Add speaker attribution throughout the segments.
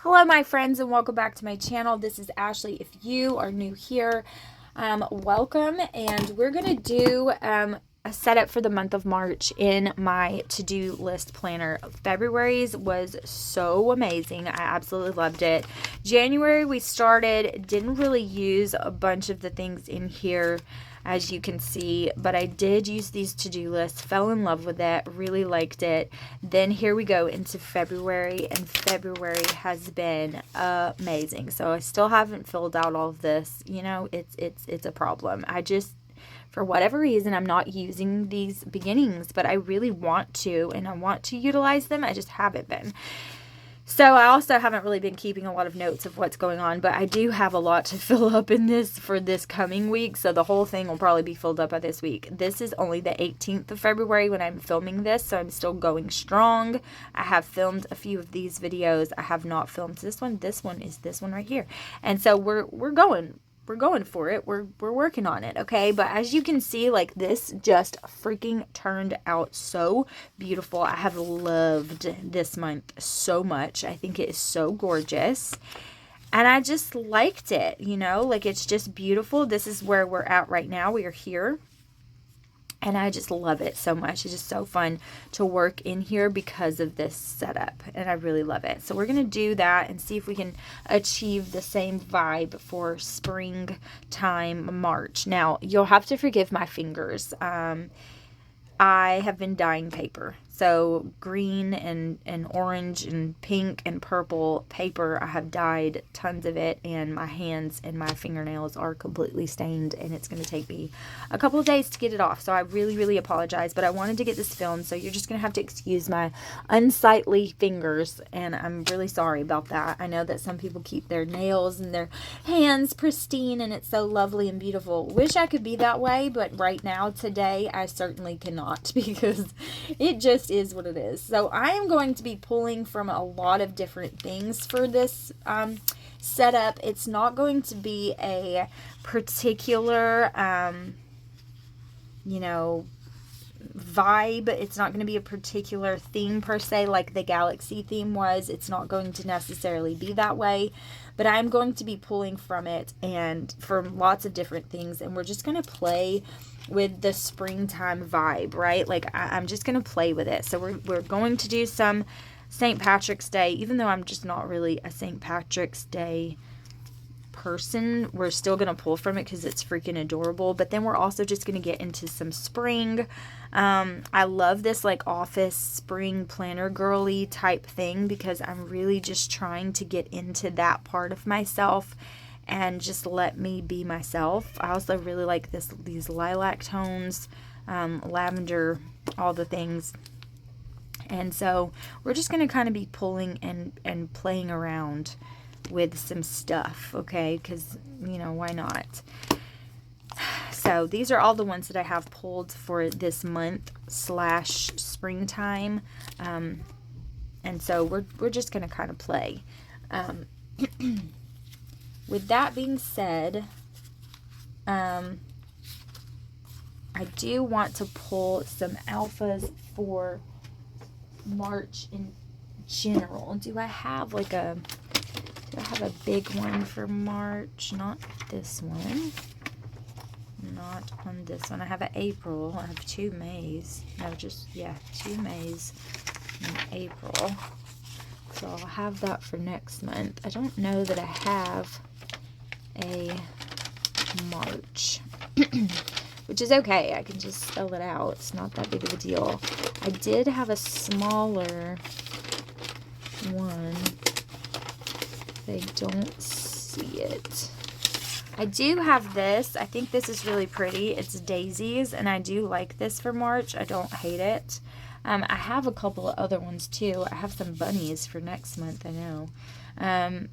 Speaker 1: Hello my friends and welcome back to my channel. This is Ashley. If you are new here, welcome, and we're going to do a setup for the month of March in my to-do list planner. February's was so amazing. I absolutely loved it. January we started, didn't really use a bunch of the things in here as you can see, but I did use these to-do lists, fell in love with it, really liked it. Then here we go into February, and February has been amazing. So I still haven't filled out all of this. You know, it's a problem. I just, for whatever reason, I'm not using these beginnings, but I really want to, and I want to utilize them. I just haven't been. So I also haven't really been keeping a lot of notes of what's going on, but I do have a lot to fill up in this for this coming week. So the whole thing will probably be filled up by this week. This is only the 18th of February when I'm filming this, so I'm still going strong. I have filmed a few of these videos. I have not filmed this one. This one is this one right here. And so we're going for it. We're working on it, okay? But as you can see, like, this just freaking turned out so beautiful. I have loved this month so much. I think it is so gorgeous. And I just liked it, you know? Like, it's just beautiful. This is where we're at right now. We are here. And I just love it so much. It's just so fun to work in here because of this setup. And I really love it. So we're going to do that and see if we can achieve the same vibe for springtime March. Now, you'll have to forgive my fingers. I have been dyeing paper. So green and orange and pink and purple paper, I have dyed tons of it, and my hands and my fingernails are completely stained, and it's going to take me a couple of days to get it off. So I really apologize, but I wanted to get this filmed, so you're just going to have to excuse my unsightly fingers, and I'm really sorry about that. I know that some people keep their nails and their hands pristine, and it's so lovely and beautiful. Wish I could be that way, but right now, today, I certainly cannot because it just is what it is. So I am going to be pulling from a lot of different things for this setup. It's not going to be a particular you know, vibe. It's not going to be a particular theme per se, like the galaxy theme was. It's not going to necessarily be that way, but I'm going to be pulling from it and from lots of different things, and we're just going to play with the springtime vibe, right? Like, I'm just going to play with it. So we're going to do some St. Patrick's Day, even though I'm just not really a St. Patrick's Day person. We're still going to pull from it because it's freaking adorable. But then we're also just going to get into some spring. I love this like office spring planner girly type thing because I'm really just trying to get into that part of myself and just let me be myself. I also really like these lilac tones, lavender, all the things. And so we're just going to kind of be pulling and playing around with some stuff, okay? Because, you know, why not? So these are all the ones that I have pulled for this month / springtime. And so we're just going to kind of play. With that being said, I do want to pull some alphas for March in general. Do I have a big one for March? Not this one. Not on this one. I have an April. I have 2 Mays. No, just, yeah, 2 Mays in April. So I'll have that for next month. I don't know that I have a March, which is okay. I can just spell it out. It's not that big of a deal. I did have a smaller one. I don't see it. I do have this. I think this is really pretty. It's daisies, and I do like this for March. I don't hate it. I have a couple of other ones too. I have some bunnies for next month, I know.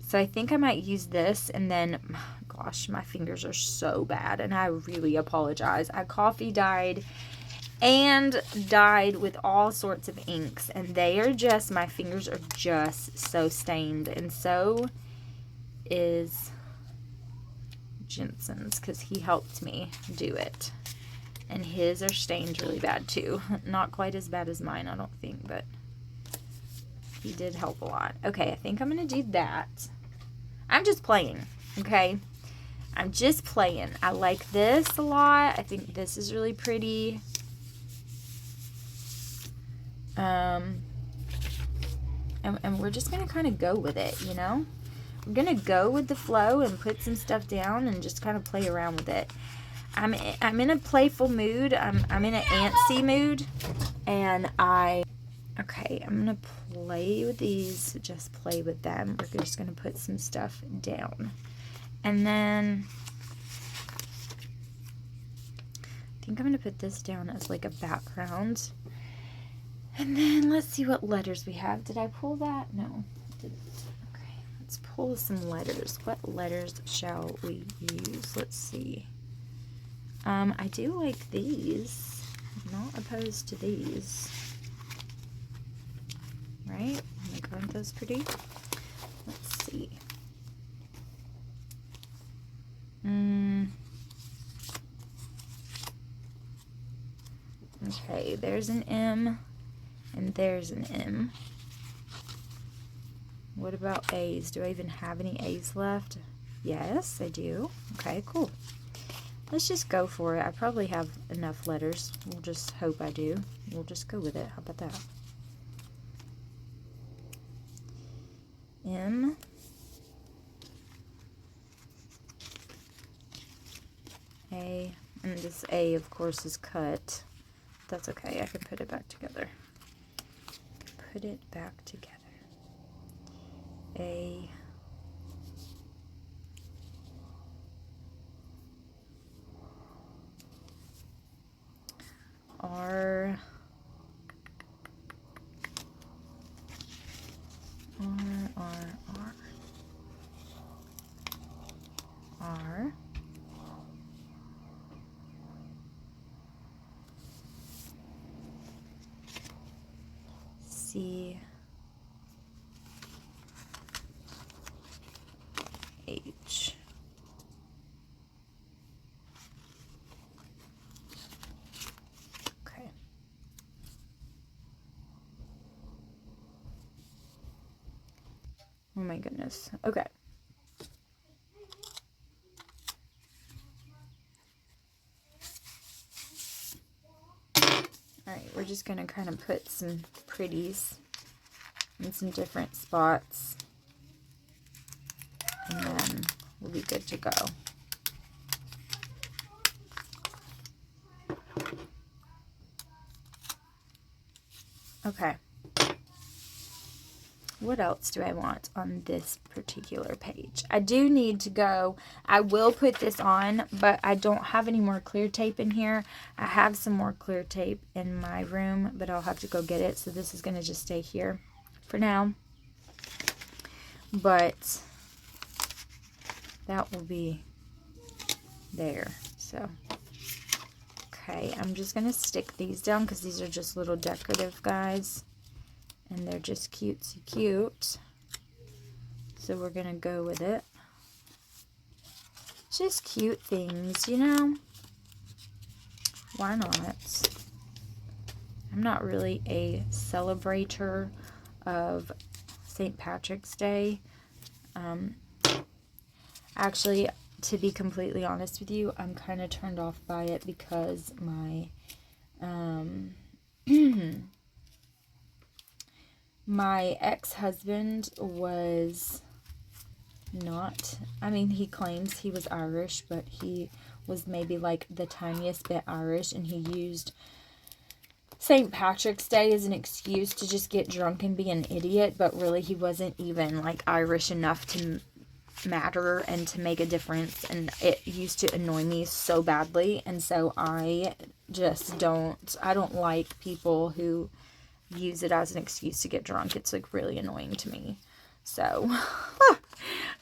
Speaker 1: So I think I might use this, and then, gosh, my fingers are so bad, and I really apologize. I coffee dyed and dyed with all sorts of inks, and they are just, my fingers are just so stained, and so is Jensen's, because he helped me do it, and his are stained really bad too. Not quite as bad as mine, I don't think, but He did help a lot. Okay, I think I'm going to do that. I'm just playing, okay? I'm just playing. I like this a lot. I think this is really pretty. And we're just going to kind of go with it, you know? We're going to go with the flow and put some stuff down and just kind of play around with it. I'm in a playful mood. I'm in an antsy mood. And okay, I'm going to play with these. Just play with them. We're just going to put some stuff down. And then I think I'm going to put this down as like a background. And then let's see what letters we have. Did I pull that? No, I didn't. Okay, let's pull some letters. What letters shall we use? Let's see. I do like these. I'm not opposed to these. Right? Like, aren't those pretty? Let's see. Okay, there's an M. And there's an M. What about A's? Do I even have any A's left? Yes, I do. Okay, cool. Let's just go for it. I probably have enough letters. We'll just hope I do. We'll just go with it. How about that? M. A. And this A, of course, is cut. That's okay. I can put it back together. Put it back together. A. R. R. C. H. Okay. Oh my goodness. Okay. Alright, we're just going to kind of put some pretties in some different spots. And then we'll be good to go. Okay. What else do I want on this particular page? I do need to go. I will put this on, but I don't have any more clear tape in here. I have some more clear tape in my room, but I'll have to go get it. So this is going to just stay here for now. But that will be there. So, okay, I'm just going to stick these down because these are just little decorative guys. And they're just cutesy cute. So we're going to go with it. Just cute things, you know? Why not? I'm not really a celebrator of St. Patrick's Day. Actually, to be completely honest with you, I'm kind of turned off by it because my my ex-husband was not, I mean, he claims he was Irish, but he was maybe like the tiniest bit Irish, and he used St. Patrick's Day as an excuse to just get drunk and be an idiot, but really he wasn't even like Irish enough to matter and to make a difference, and it used to annoy me so badly. And so I just I don't like people who use it as an excuse to get drunk. It's like really annoying to me. So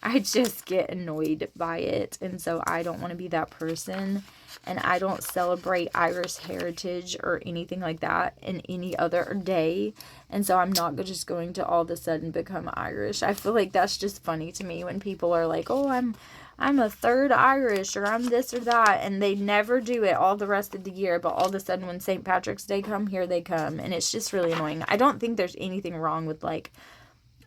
Speaker 1: I just get annoyed by it, and so I don't want to be that person. And I don't celebrate Irish heritage or anything like that in any other day. And so I'm not just going to all of a sudden become Irish. I feel like that's just funny to me when people are like, oh, I'm a third Irish, or I'm this or that, and they never do it all the rest of the year, but all of a sudden when St. Patrick's Day come, here they come, and it's just really annoying. I don't think there's anything wrong with like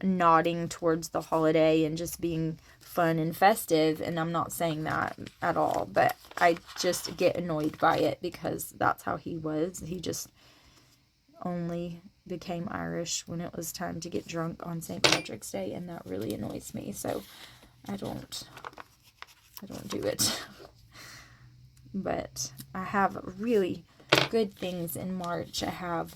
Speaker 1: nodding towards the holiday and just being fun and festive, and I'm not saying that at all, but I just get annoyed by it because that's how he was. He just only became Irish when it was time to get drunk on St. Patrick's Day, and that really annoys me, so I don't do it. But I have really good things in March. I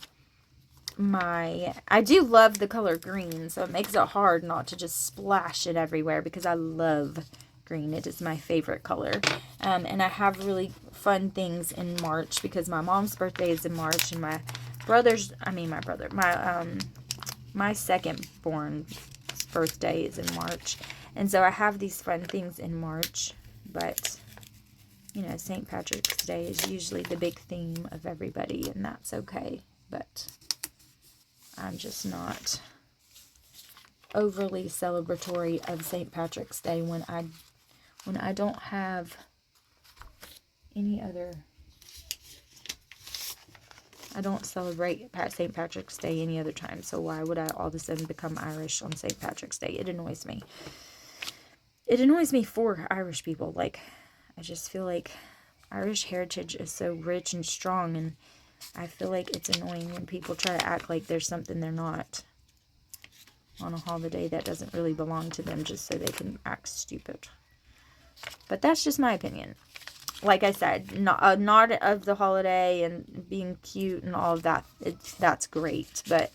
Speaker 1: do love the color green, so it makes it hard not to just splash it everywhere because I love green. It is my favorite color. And I have really fun things in March because my mom's birthday is in March, and my second born's birthday is in March. And so I have these fun things in March, but you know, St. Patrick's Day is usually the big theme of everybody, and that's okay. But I'm just not overly celebratory of St. Patrick's Day when I don't have any other. I don't celebrate St. Patrick's Day any other time, so why would I all of a sudden become Irish on St. Patrick's Day? It annoys me. It annoys me for Irish people. Like, I just feel like Irish heritage is so rich and strong, and I feel like it's annoying when people try to act like there's something they're not on a holiday that doesn't really belong to them just so they can act stupid. But that's just my opinion. Like I said, not of the holiday and being cute and all of that, that's great. But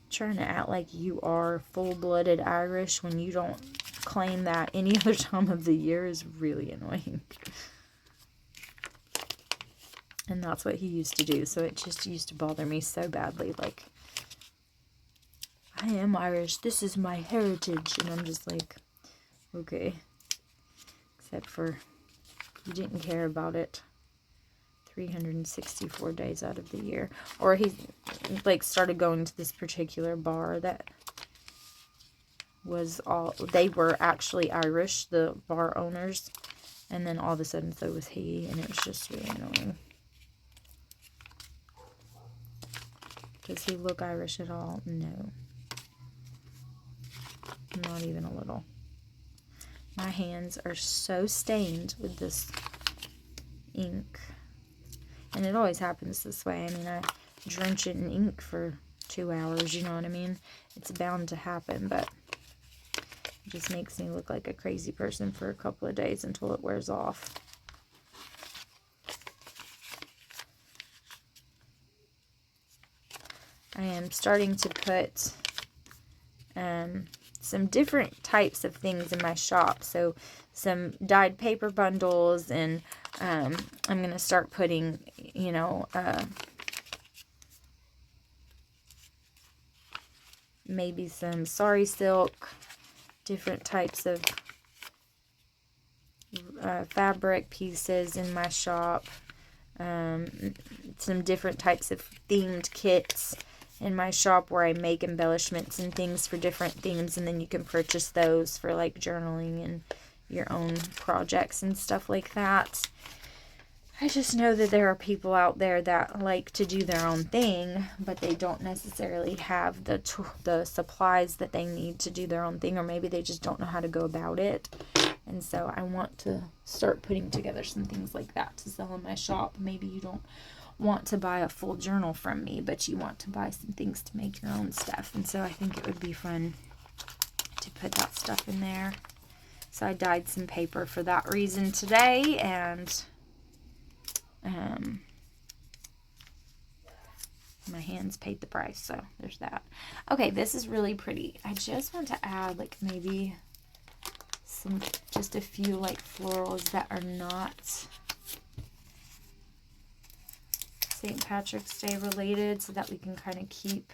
Speaker 1: trying to act like you are full-blooded Irish when you don't claim that any other time of the year is really annoying. And that's what he used to do, so it just used to bother me so badly. Like, I am Irish, this is my heritage, and I'm just like, okay. Except for, you didn't care about it 364 days out of the year. Or he, like, started going to this particular bar that was they were actually Irish, the bar owners, and then all of a sudden so was he, and it was just really annoying. Does he look Irish at all? No. Not even a little. My hands are so stained with this ink. And it always happens this way. I mean, I drench it in ink for 2 hours, you know what I mean? It's bound to happen, but it just makes me look like a crazy person for a couple of days until it wears off. I am starting to put some different types of things in my shop. So some dyed paper bundles, and I'm going to start putting, you know, maybe some sari silk, different types of fabric pieces in my shop, some different types of themed kits in my shop where I make embellishments and things for different themes, and then you can purchase those for like journaling and your own projects and stuff like that. I just know that there are people out there that like to do their own thing, but they don't necessarily have the supplies that they need to do their own thing, or maybe they just don't know how to go about it. And so I want to start putting together some things like that to sell in my shop. Maybe you don't want to buy a full journal from me, but you want to buy some things to make your own stuff. And so I think it would be fun to put that stuff in there. So I dyed some paper for that reason today, and my hands paid the price, so there's that. Okay, this is really pretty. I just want to add like maybe just a few like florals that are not St. Patrick's Day related, so that we can kind of keep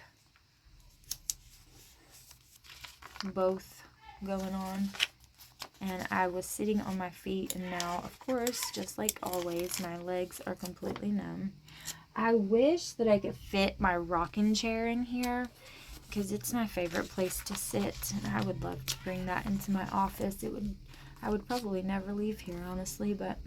Speaker 1: both going on. And I was sitting on my feet, and now, of course, just like always, my legs are completely numb. I wish that I could fit my rocking chair in here, because it's my favorite place to sit, and I would love to bring that into my office. I would probably never leave here, honestly, but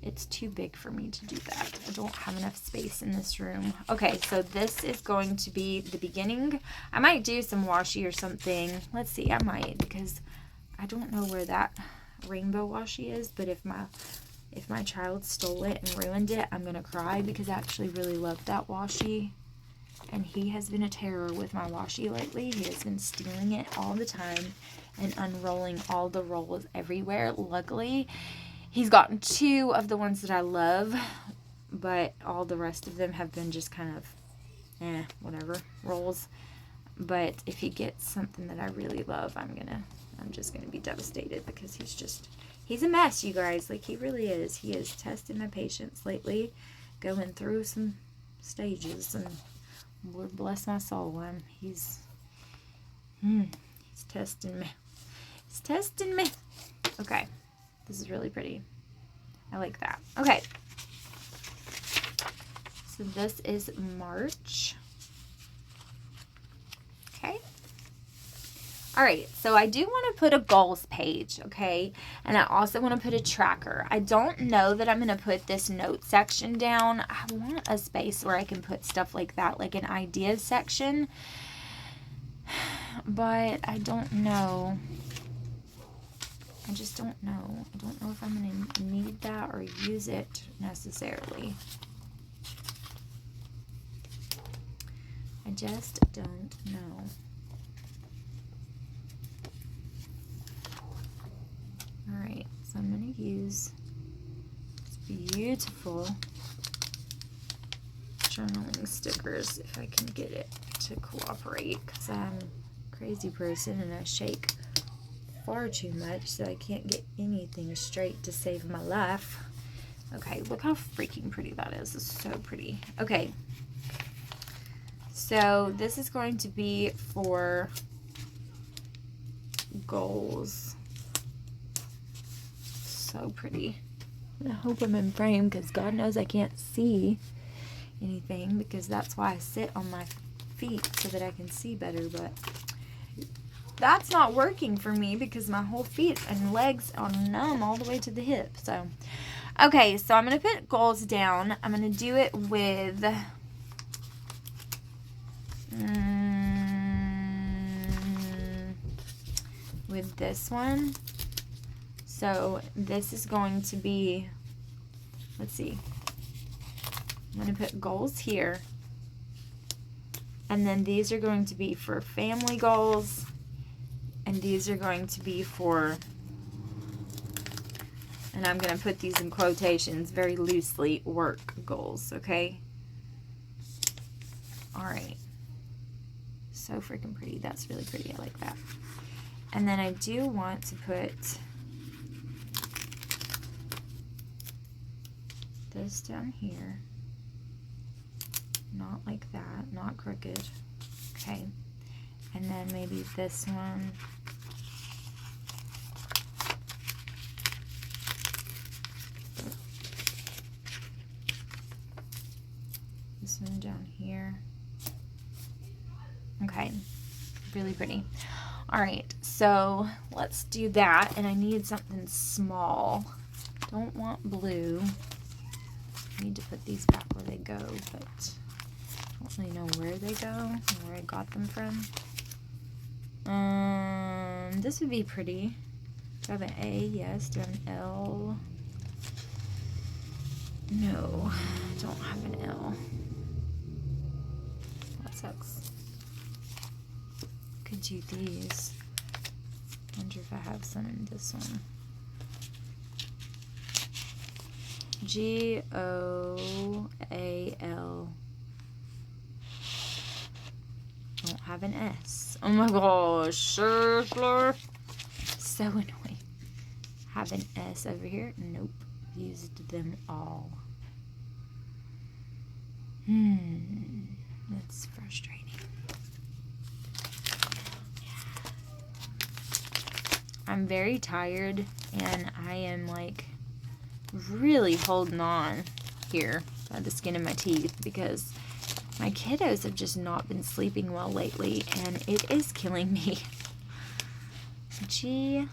Speaker 1: It's too big for me to do that. I don't have enough space in this room. Okay, so this is going to be the beginning. I might do some washi or something. Let's see, I might, because I don't know where that rainbow washi is, but if my child stole it and ruined it, I'm gonna cry, because I actually really love that washi. And he has been a terror with my washi lately. He has been stealing it all the time and unrolling all the rolls everywhere. Luckily, he's gotten 2 of the ones that I love, but all the rest of them have been just kind of, whatever, rolls. But if he gets something that I really love, I'm just gonna be devastated, because he's a mess, you guys. Like, he really is. He is testing my patience lately, going through some stages, and Lord bless my soul, he's testing me. He's testing me. Okay, this is really pretty. I like that. Okay, so this is March. Okay. All right, so I do want to put a goals page, okay? And I also want to put a tracker. I don't know that I'm going to put this note section down. I want a space where I can put stuff like that, like an ideas section. But I don't know. I just don't know. I don't know if I'm going to need that or use it necessarily. I just don't know. Alright, so I'm going to use this beautiful journaling stickers if I can get it to cooperate, because I'm a crazy person and I shake far too much, so I can't get anything straight to save my life. Okay, look how freaking pretty that is. It's so pretty. Okay, so this is going to be for goals. So pretty. I hope I'm in frame, because God knows I can't see anything, because that's why I sit on my feet, so that I can see better, but that's not working for me, because my whole feet and legs are numb all the way to the hip. So okay, so I'm going to put goals down. I'm going to do it with this one. So this is going to be, let's see, I'm going to put goals here, and then these are going to be for family goals, and these are going to be for, and I'm going to put these in quotations very loosely, work goals, okay? All right. So freaking pretty. That's really pretty. I like that. And then I do want to put this down here. Not like that. Not crooked. Okay. And then maybe this one. This one down here. Okay. Really pretty. All right. So let's do that. And I need something small. Don't want blue. I need to put these back where they go, but I don't really know where they go or where I got them from. This would be pretty. Do I have an A? Yes. Do I have an L? No, I don't have an L. That sucks. Could do these. Wonder if I have some in this one. G-O-A-L. Don't have an S. Oh my gosh, circular. So annoying. Have an S over here? Nope. Used them all. That's frustrating. I'm very tired, and I am like really holding on here by the skin of my teeth, because my kiddos have just not been sleeping well lately, and it is killing me. G-O-A-L-S.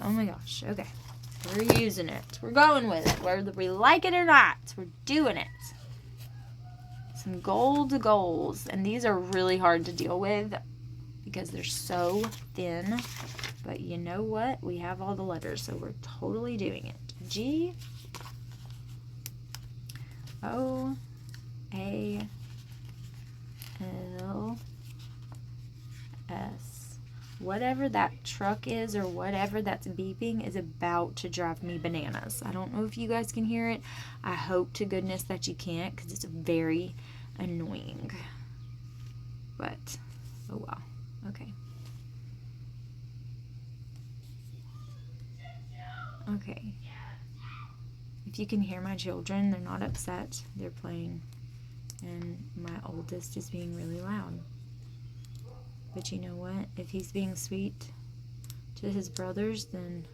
Speaker 1: Oh my gosh. Okay. We're using it. We're going with it. Whether we like it or not, we're doing it. Some gold goals. And these are really hard to deal with because they're so thin. But you know what? We have all the letters, so we're totally doing it. G, O, A, L, S. Whatever that truck is or whatever that's beeping is about to drive me bananas. I don't know if you guys can hear it. I hope to goodness that you can't because it's very annoying. But, oh well. Okay. Okay. If you can hear my children, they're not upset. They're playing. And my oldest is being really loud. But you know what? If he's being sweet to his brothers, then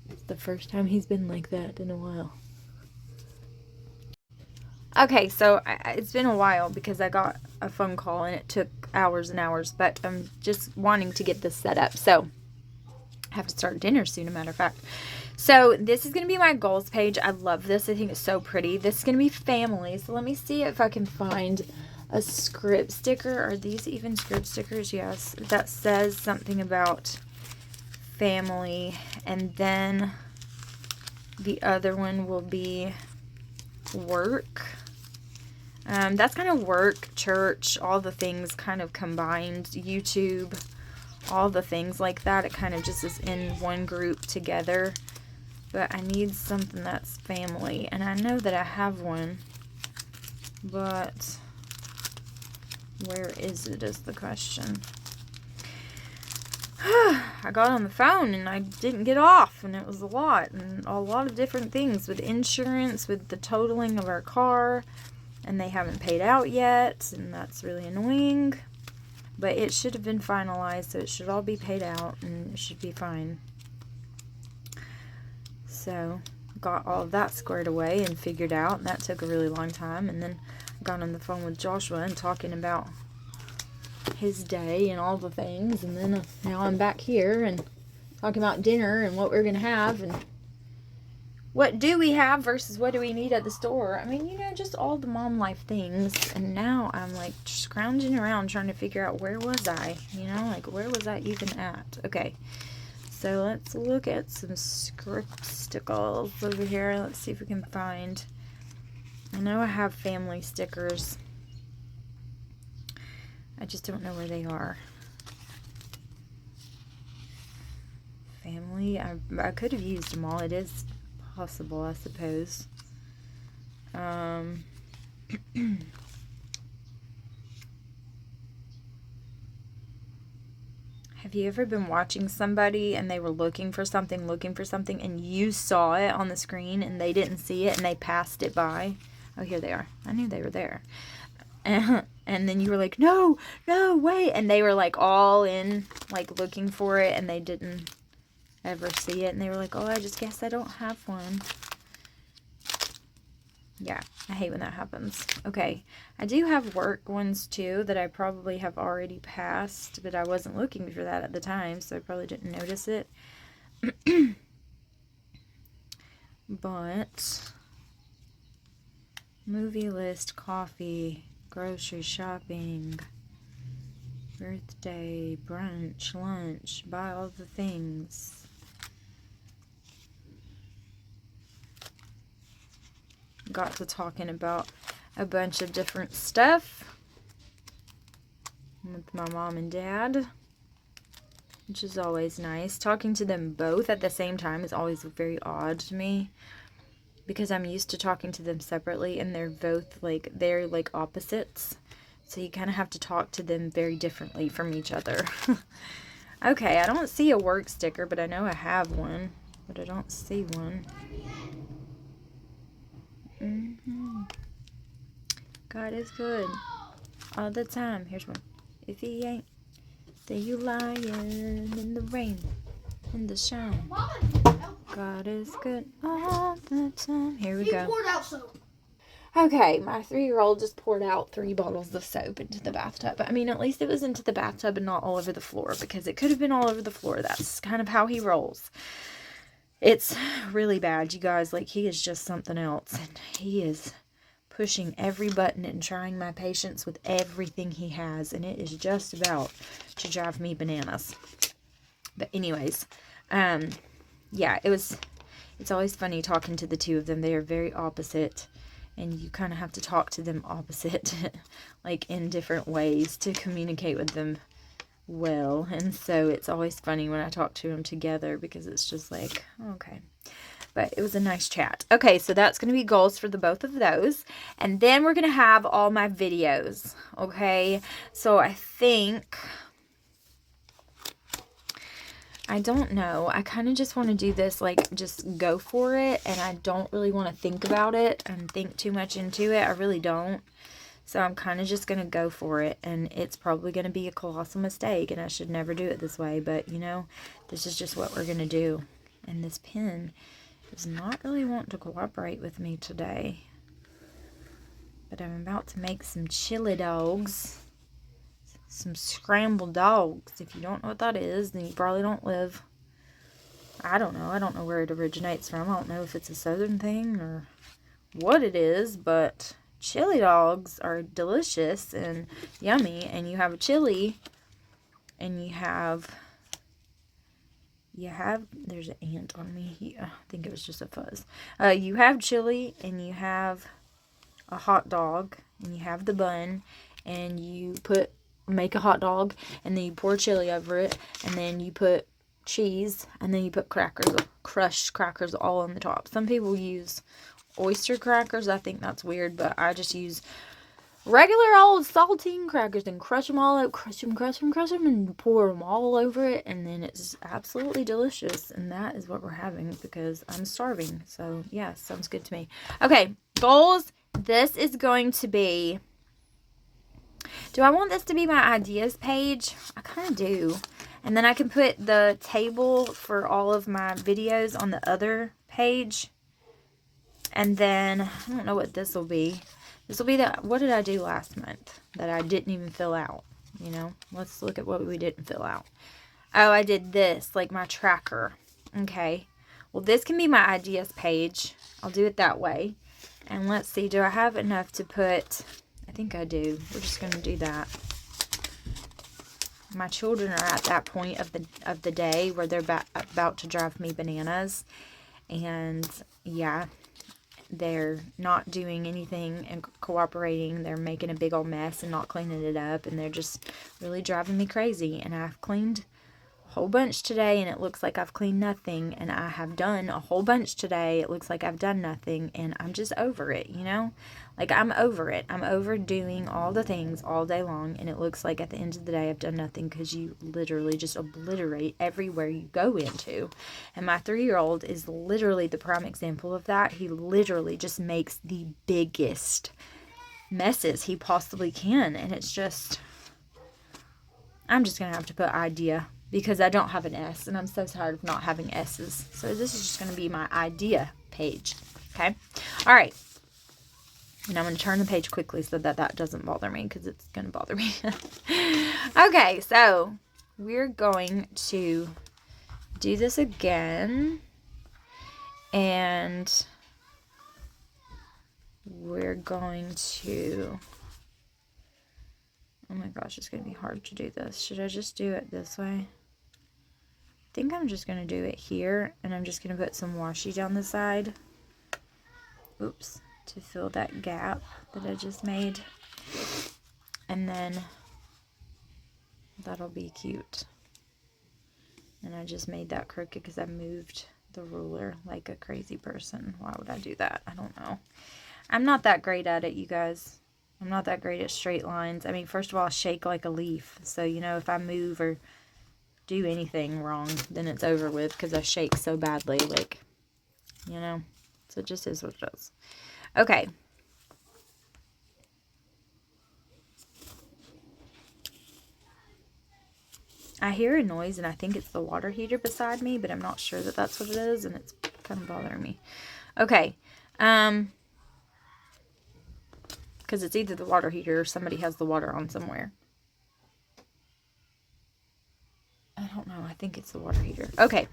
Speaker 1: it's the first time he's been like that in a while. Okay, so it's been a while because I got a phone call and it took hours and hours, but I'm just wanting to get this set up. So I have to start dinner soon, a matter of fact. So this is going to be my goals page. I love this. I think it's so pretty. This is going to be family. So let me see if I can find a script sticker. Are these even script stickers? Yes. That says something about family. And then the other one will be work. That's kind of work, church, all the things kind of combined. YouTube, all the things like that. It kind of just is in one group together. But I need something that's family. And I know that I have one. But where is it is the question. I got on the phone and I didn't get off. And it was a lot. And a lot of different things with insurance, with the totaling of our car. And they haven't paid out yet. And that's really annoying. But it should have been finalized. So it should all be paid out. And it should be fine. So got all of that squared away and figured out. And that took a really long time. And then got on the phone with Joshua and talking about his day and all the things. And then now I'm back here and talking about dinner and what we're going to have. And what do we have versus what do we need at the store. I mean, you know, just all the mom life things. And now I'm like scrounging around trying to figure out where was I? You know, like where was I even at? Okay. So let's look at some script stickers over here. Let's see if we can find. I know I have family stickers. I just don't know where they are. Family. I could have used them all. It is possible, I suppose. Have you ever been watching somebody and they were looking for something, and you saw it on the screen and they didn't see it and they passed it by? Oh, here they are. I knew they were there. And then you were like, no, wait. And they were like all in, like looking for it and they didn't ever see it. And they were like, oh, I just guess I don't have one. Yeah, I hate when that happens. Okay, I do have work ones too that I probably have already passed, but I wasn't looking for that at the time, so I probably didn't notice it. But movie list, coffee, grocery shopping, birthday, brunch, lunch, buy all the things. Got to talking about a bunch of different stuff with my mom and dad, which is always nice. Talking to them both at the same time is always very odd to me because I'm used to talking to them separately and they're both like, they're like opposites. So you kind of have to talk to them very differently from each other. Okay, I don't see a work sticker, but I know I have one, but I don't see one. God is good all the time. Here's one. If he ain't, then you lying in the rain, in the shine. God is good all the time. Here we go. Okay, my 3-year-old just poured out 3 bottles of soap into the bathtub. I mean, at least it was into the bathtub and not all over the floor, because it could have been all over the floor. That's kind of how he rolls. It's really bad, you guys. Like, he is just something else. And he is pushing every button and trying my patience with everything he has. And it is just about to drive me bananas. But anyways, yeah, it's always funny talking to the two of them. They are very opposite. And you kind of have to talk to them opposite, like in different ways to communicate with them well. And so it's always funny when I talk to them together, because it's just like, okay. But it was a nice chat. Okay, so that's going to be goals for the both of those. And then we're going to have all my videos. Okay, so I think, I don't know. I kind of just want to do this, like, just go for it. And I don't really want to think about it and think too much into it. I really don't. So I'm kind of just going to go for it. And it's probably going to be a colossal mistake. And I should never do it this way. But, you know, this is just what we're going to do. And this pen does not really want to cooperate with me today. But I'm about to make some chili dogs. Some scrambled dogs. If you don't know what that is, then you probably don't live. I don't know. I don't know where it originates from. I don't know if it's a southern thing or what it is, but chili dogs are delicious and yummy. And you have a chili, and you have, there's an ant on me. I think it was just a fuzz. You have chili, and you have a hot dog, and you have the bun, and you make a hot dog, and then you pour chili over it, and then you put cheese, and then you put crackers, crushed crackers, all on the top. Some people use oyster crackers. I think that's weird, but I just use regular old saltine crackers and crush them all out, crush them, and pour them all over it, and then it's absolutely delicious. And that is what we're having because I'm starving. So yeah, sounds good to me. Okay, goals. This is going to be, do I want this to be my ideas page? I kind of do. And then I can put the table for all of my videos on the other page. And then, I don't know what this will be. This will be what did I do last month that I didn't even fill out? You know, let's look at what we didn't fill out. Oh, I did this, like my tracker. Okay. Well, this can be my ideas page. I'll do it that way. And let's see, do I have enough to put, I think I do. We're just going to do that. My children are at that point of the day where they're about to drive me bananas. And yeah, they're not doing anything and cooperating. They're making a big old mess and not cleaning it up. And they're just really driving me crazy. And I've cleaned a whole bunch today, and it looks like I've cleaned nothing. And I have done a whole bunch today. It looks like I've done nothing. And I'm just over it, you know? Like, I'm over it. I'm over doing all the things all day long. And it looks like at the end of the day, I've done nothing because you literally just obliterate everywhere you go into. And my 3-year-old is literally the prime example of that. He literally just makes the biggest messes he possibly can. And it's just, I'm just going to have to put idea because I don't have an S. And I'm so tired of not having S's. So this is just going to be my idea page. Okay. All right. And I'm going to turn the page quickly so that doesn't bother me because it's going to bother me. Okay, so we're going to do this again. And we're going to, oh my gosh, it's going to be hard to do this. Should I just do it this way? I think I'm just going to do it here. And I'm just going to put some washi down the side. Oops. To fill that gap that I just made. And then that'll be cute. And I just made that crooked because I moved the ruler like a crazy person. Why would I do that? I don't know. I'm not that great at it, you guys. I'm not that great at straight lines. I mean, first of all, I shake like a leaf. So, you know, if I move or do anything wrong, then it's over with because I shake so badly. Like, you know. So it just is what it is. Okay. I hear a noise, and I think it's the water heater beside me, but I'm not sure that that's what it is, and it's kind of bothering me. Okay. Because it's either the water heater or somebody has the water on somewhere. I don't know. I think it's the water heater. Okay.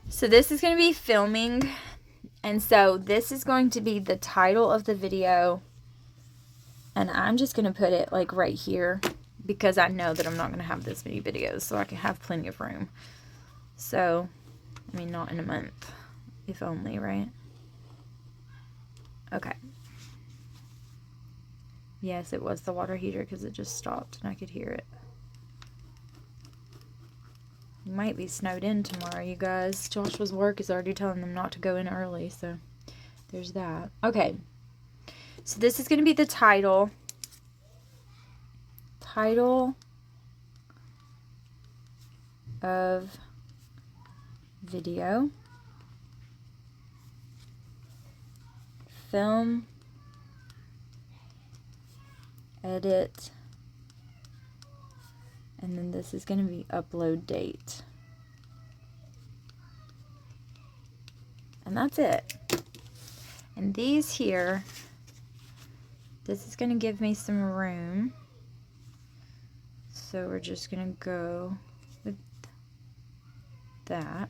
Speaker 1: So this is going to be filming. And so this is going to be the title of the video. And I'm just going to put it like right here. Because I know that I'm not going to have this many videos. So I can have plenty of room. So, I mean, not in a month. If only, right? Okay. Yes, it was the water heater because it just stopped and I could hear it. You might be snowed in tomorrow, you guys. Joshua's work is already telling them not to go in early, so there's that. Okay. So this is going to be the title. Title of video. Film. Edit. And then this is going to be upload date. And that's it. And these here, this is going to give me some room. So we're just going to go with that.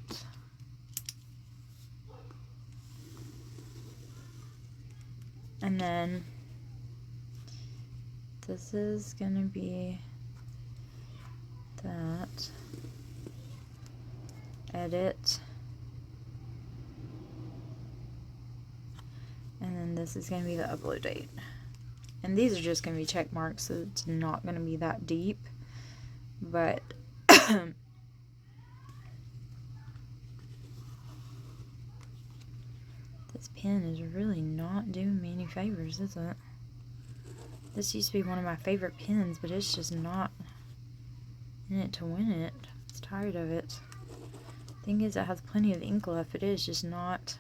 Speaker 1: And then this is going to be that. Edit. And then this is going to be the upload date. And these are just going to be check marks, so it's not going to be that deep. But this pen is really not doing me any favors, is it? This used to be one of my favorite pens, but it's just not in it to win it. It's tired of it. Thing is, it has plenty of ink left, but it is just not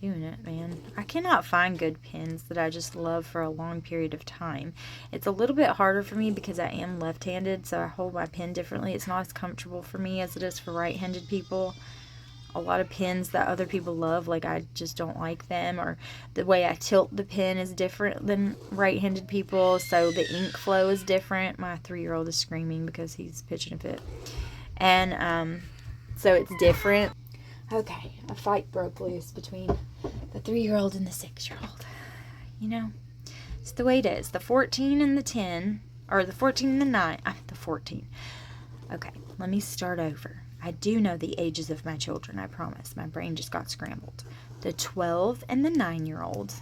Speaker 1: doing it, man. I cannot find good pens that I just love for a long period of time. It's a little bit harder for me because I am left-handed, so I hold my pen differently. It's not as comfortable for me as it is for right-handed people. A lot of pens that other people love, like, I just don't like them, or the way I tilt the pen is different than right-handed people, so the ink flow is different. My 3-year-old is screaming because he's pitching a fit. And so it's different. Okay, a fight broke loose between the 3-year-old and the 6-year-old. You know, it's the way it is. The 14 and the 10, or the 14 and the 9, the 14. Okay, let me start over. I do know the ages of my children, I promise. My brain just got scrambled. The 12 and the 9-year-old.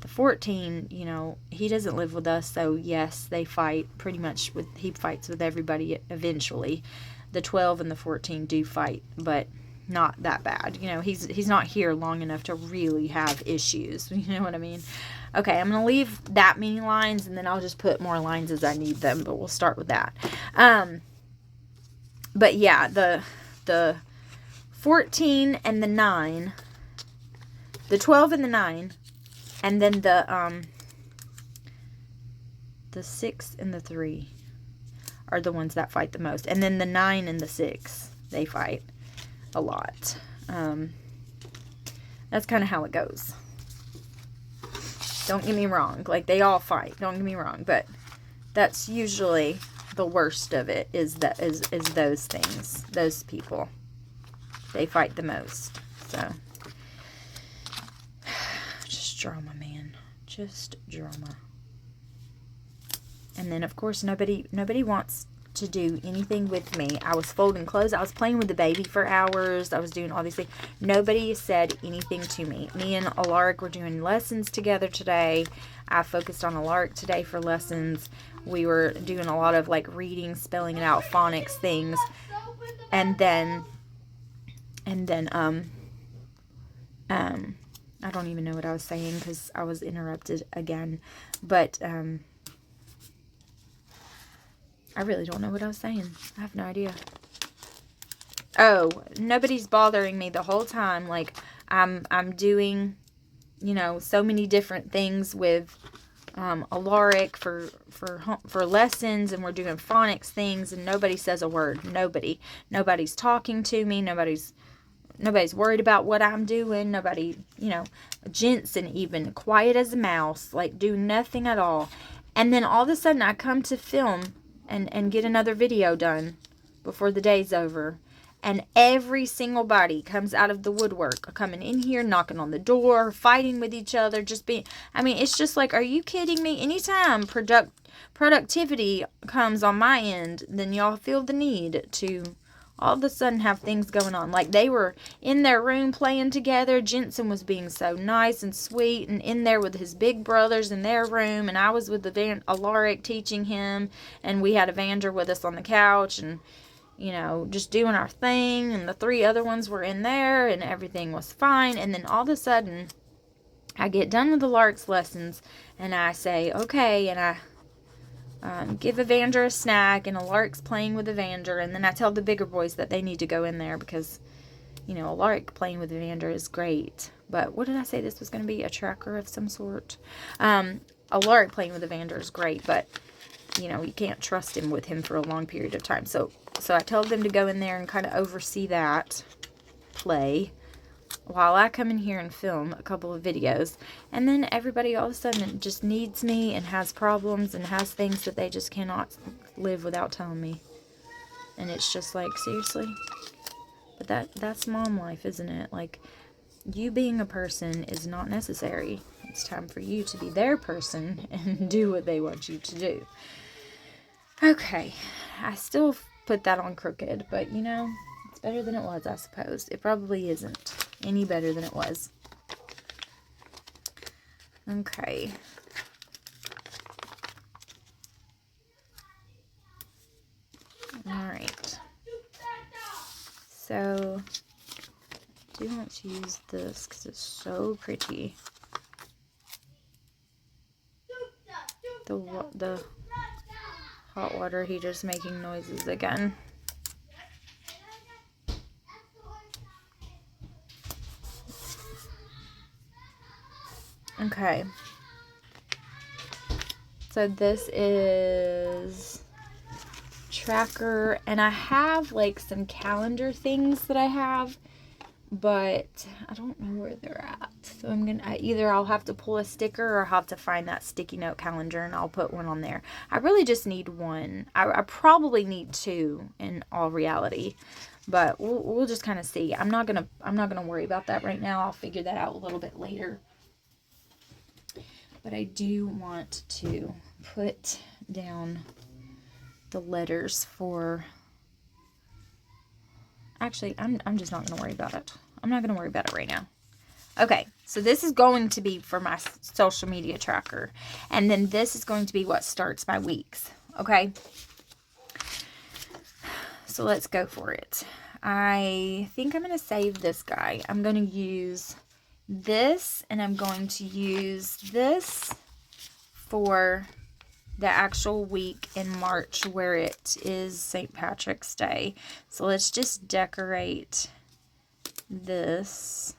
Speaker 1: The 14, you know, he doesn't live with us, so yes, they fight pretty much with, he fights with everybody eventually. The 12 and the 14 do fight, but not that bad. You know, he's not here long enough to really have issues. You know what I mean? Okay, I'm going to leave that many lines, and then I'll just put more lines as I need them, but we'll start with that. But yeah, the 14 and the 9, the 12 and the 9, and then the 6 and the 3 are the ones that fight the most. And then the 9 and the 6, they fight a lot. That's kind of how it goes. Don't get me wrong. Like, they all fight. Don't get me wrong. But that's usually the worst of it, is those things. Those people. They fight the most. So, just drama, man. Just drama. And then, of course, nobody wants to do anything with me. I was folding clothes. I was playing with the baby for hours. I was doing all these things. Nobody said anything to me. Me and Alaric were doing lessons together today. I focused on Alaric today for lessons. We were doing a lot of, like, reading, spelling it out, phonics things. And then I don't even know what I was saying because I was interrupted again. But, I really don't know what I was saying. I have no idea. Oh, nobody's bothering me the whole time. Like, I'm doing, you know, so many different things with Alaric for lessons, and we're doing phonics things, and nobody says a word. Nobody's talking to me. Nobody's nobody's worried about what I'm doing. Nobody, you know, Jensen even, quiet as a mouse, like do nothing at all. And then all of a sudden I come to film and get another video done before the day's over. And every single body comes out of the woodwork, coming in here, knocking on the door, fighting with each other, just being, I mean, it's just like, are you kidding me? Anytime productivity comes on my end, then y'all feel the need to all of a sudden have things going on. Like they were in their room playing together. Jensen was being so nice and sweet and in there with his big brothers in their room. And I was with Alaric teaching him. And we had Evander with us on the couch and, you know, just doing our thing. And the 3 other ones were in there and everything was fine. And then all of a sudden I get done with Alaric's lessons and I say, okay, and I give Evander a snack, and Alaric's playing with Evander, and then I tell the bigger boys that they need to go in there because, you know, Alaric playing with Evander is great. But what did I say this was going to be? A tracker of some sort? Alaric playing with Evander is great, but, you know, you can't trust him with him for a long period of time. So I tell them to go in there and kind of oversee that play while I come in here and film a couple of videos. And then everybody all of a sudden just needs me and has problems and has things that they just cannot live without telling me. And it's just like, seriously? But that's mom life, isn't it? Like, you being a person is not necessary. It's time for you to be their person and do what they want you to do. Okay, I still put that on crooked, but you know, it's better than it was, I suppose. It probably isn't any better than it was. Okay. Alright. So, I do want to use this because it's so pretty. The hot water heater's making noises again. Okay. So this is tracker, and I have like some calendar things that I have, but I don't know where they're at. So I'll have to pull a sticker or I'll have to find that sticky note calendar and I'll put one on there. I really just need one. I probably need 2 in all reality, but we'll just kind of see. I'm not gonna worry about that right now. I'll figure that out a little bit later. But I do want to put down the letters for... Actually, I'm just not going to worry about it. I'm not going to worry about it right now. Okay, so this is going to be for my social media tracker. And then this is going to be what starts my weeks. Okay? So let's go for it. I think I'm going to save this guy. I'm going to use this, and I'm going to use this for the actual week in March where it is St. Patrick's Day. So let's just decorate this.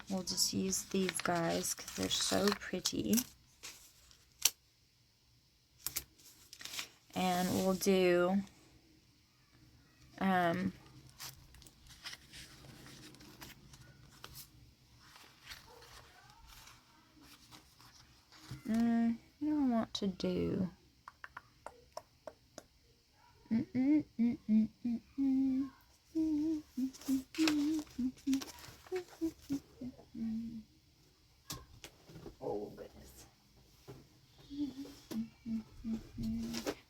Speaker 1: We'll just use these guys because they're so pretty. And we'll do what do I want to do? Oh, goodness.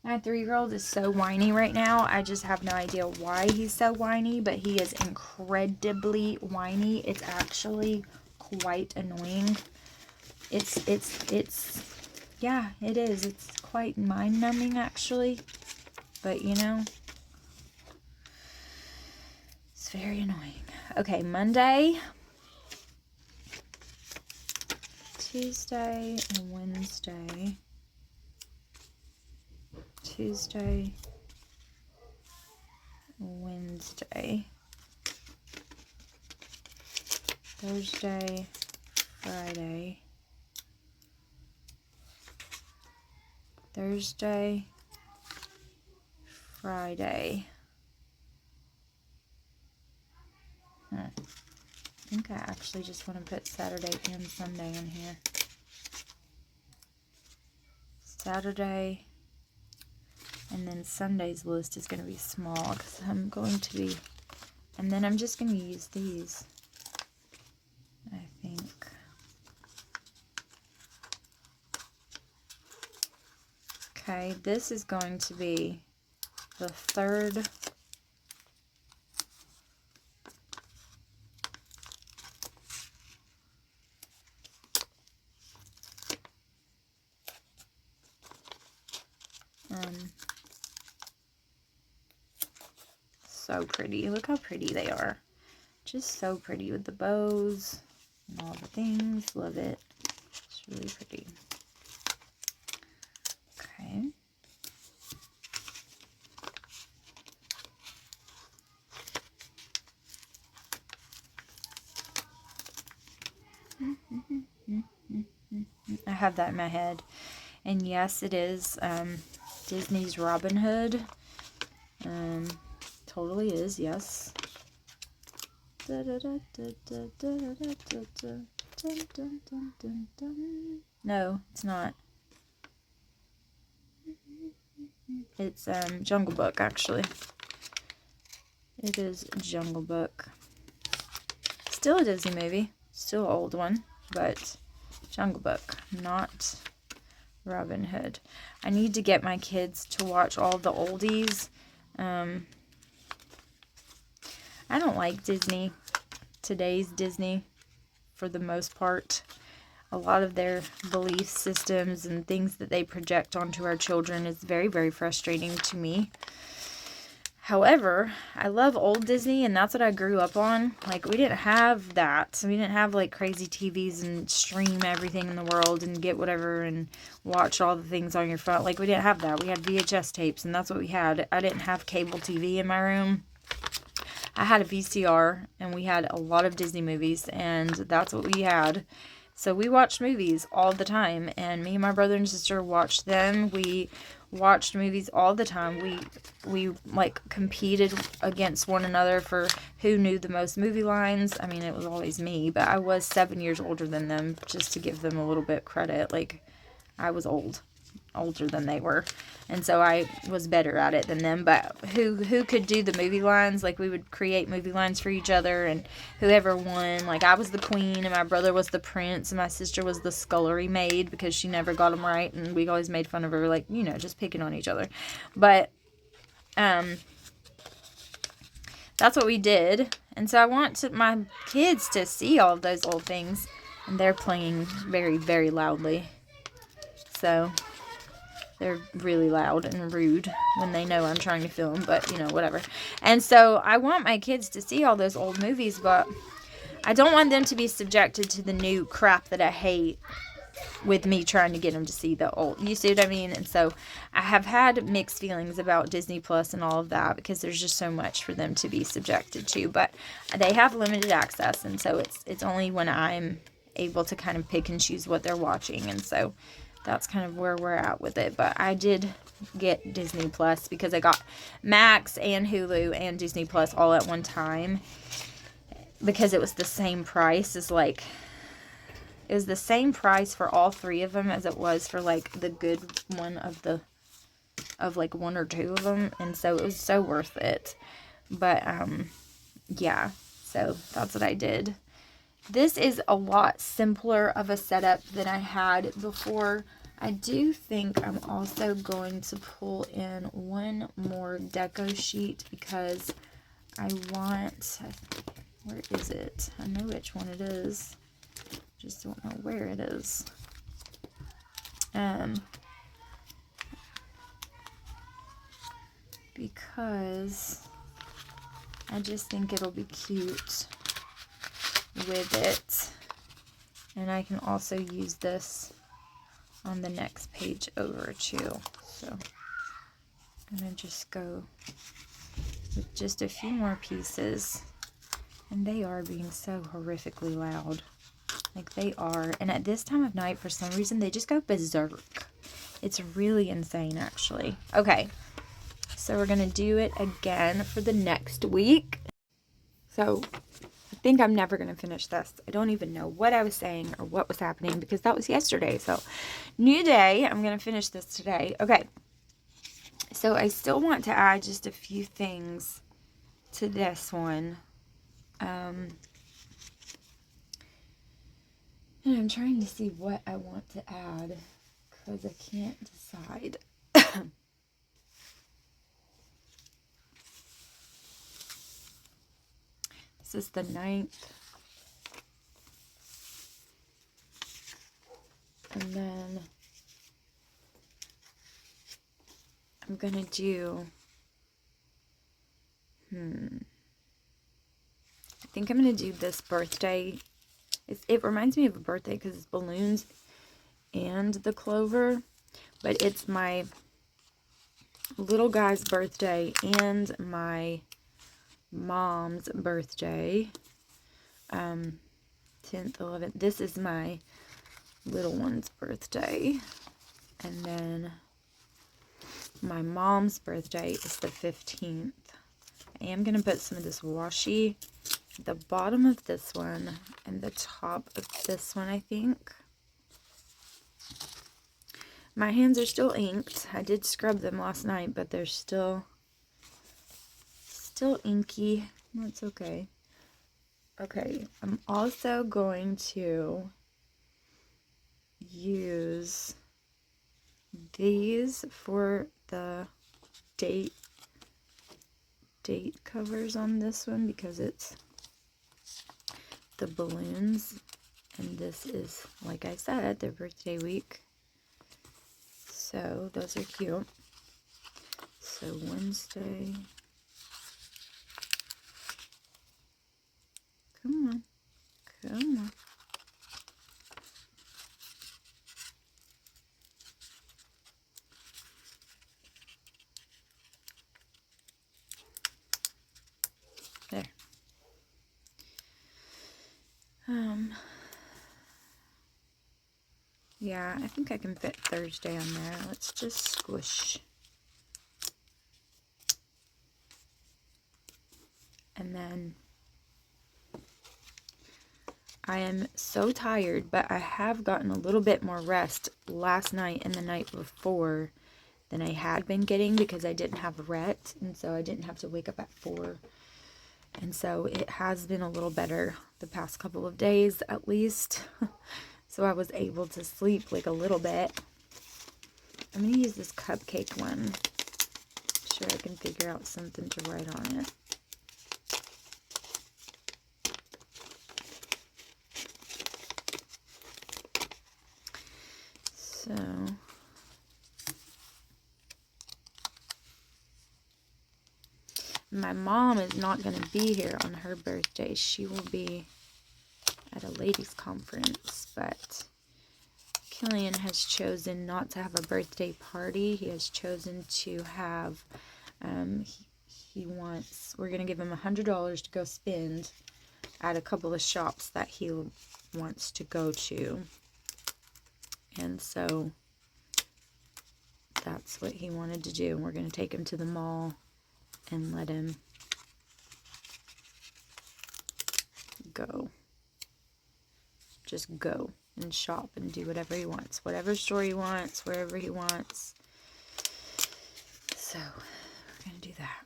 Speaker 1: My 3-year-old is so whiny right now. I just have no idea why he's so whiny, but he is incredibly whiny. It's actually quite annoying. Yeah, it is. It's quite mind-numbing, actually. But, you know, it's very annoying. Okay, Monday, Tuesday, and Wednesday. Tuesday, Wednesday, Thursday, Friday, Thursday, Friday, think I actually just want to put Saturday and Sunday in here. Saturday, and then Sunday's list is going to be small because I'm going to be, and then I'm just going to use these, I think. Okay, this is going to be the third so pretty. Look how pretty they are. Just so pretty with the bows and all the things. Love it. It's really pretty. Okay. I have that in my head. And yes, it is Disney's Robin Hood. Totally is, yes. No, it's not. It's Jungle Book, actually. It is Jungle Book. Still a Disney movie. Still an old one, but Jungle Book, not Robin Hood. I need to get my kids to watch all the oldies. I don't like Disney, today's Disney, for the most part. A lot of their belief systems and things that they project onto our children is very, very frustrating to me. However, I love old Disney, and that's what I grew up on. Like, we didn't have that. So we didn't have, like, crazy TVs and stream everything in the world and get whatever and watch all the things on your phone. Like, we didn't have that. We had VHS tapes, and that's what we had. I didn't have cable TV in my room. I had a VCR, and we had a lot of Disney movies, and that's what we had. So we watched movies all the time, and me and my brother and sister watched them. We watched movies all the time. We like competed against one another for who knew the most movie lines. I mean, it was always me, but I was 7 years older than them, just to give them a little bit credit. Like, I was older than they were, and so I was better at it than them. But who could do the movie lines? Like, we would create movie lines for each other, and whoever won, like, I was the queen and my brother was the prince and my sister was the scullery maid because she never got them right, and we always made fun of her, like, you know, just picking on each other. But that's what we did. And so I want my kids to see all of those old things, and they're playing very, very loudly, so they're really loud and rude when they know I'm trying to film, but, you know, whatever. And so I want my kids to see all those old movies, but I don't want them to be subjected to the new crap that I hate with me trying to get them to see the old. You see what I mean? And so I have had mixed feelings about Disney Plus and all of that because there's just so much for them to be subjected to. But they have limited access, and so it's only when I'm able to kind of pick and choose what they're watching. And so that's kind of where we're at with it. But I did get Disney Plus because I got Max and Hulu and Disney Plus all at one time because it was the same price as, like, it was the same price for all three of them as it was for, like, the good one of like one or two of them. And so it was so worth it. But yeah, so that's what I did. This is a lot simpler of a setup than I had before. I do think I'm also going to pull in one more deco sheet because I want, where is it? I know which one it is. Just don't know where it is. Because I just think it'll be cute with it, and I can also use this on the next page over too. So I'm gonna just go with just a few more pieces, and they are being so horrifically loud, like they are. And at this time of night, for some reason, they just go berserk. It's really insane, actually. Okay, so we're gonna do it again for the next week. So think I'm never going to finish this. I don't even know what I was saying or what was happening because that was yesterday. So, new day. I'm going to finish this today. Okay. So, I still want to add just a few things to this one. And I'm trying to see what I want to add because I can't decide. This is the 9th. And then I'm going to do, I think I'm going to do this birthday. It reminds me of a birthday because it's balloons and the clover. But it's my little guy's birthday and my mom's birthday. 10th, 11th. This is my little one's birthday. And then my mom's birthday is the 15th. I am going to put some of this washi at the bottom of this one and the top of this one, I think. My hands are still inked. I did scrub them last night, but they're still inky. That's okay. Okay, I'm also going to use these for the date covers on this one because it's the balloons, and this is, like I said, their birthday week. So those are cute. So Wednesday. Come on. Come on. There. Yeah, I think I can fit Thursday on there. Let's just squish. And then I am so tired, but I have gotten a little bit more rest last night and the night before than I had been getting because I didn't have a Rhett, and so I didn't have to wake up at 4. And so it has been a little better the past couple of days at least. So I was able to sleep like a little bit. I'm going to use this cupcake one. I'm sure I can figure out something to write on it. So my mom is not going to be here on her birthday. She will be at a ladies' conference, but Killian has chosen not to have a birthday party. He has chosen to have, we're going to give him $100 to go spend at a couple of shops that he wants to go to. And so that's what he wanted to do. We're going to take him to the mall and let him go. Just go and shop and do whatever he wants. Whatever store he wants, wherever he wants. So, we're going to do that.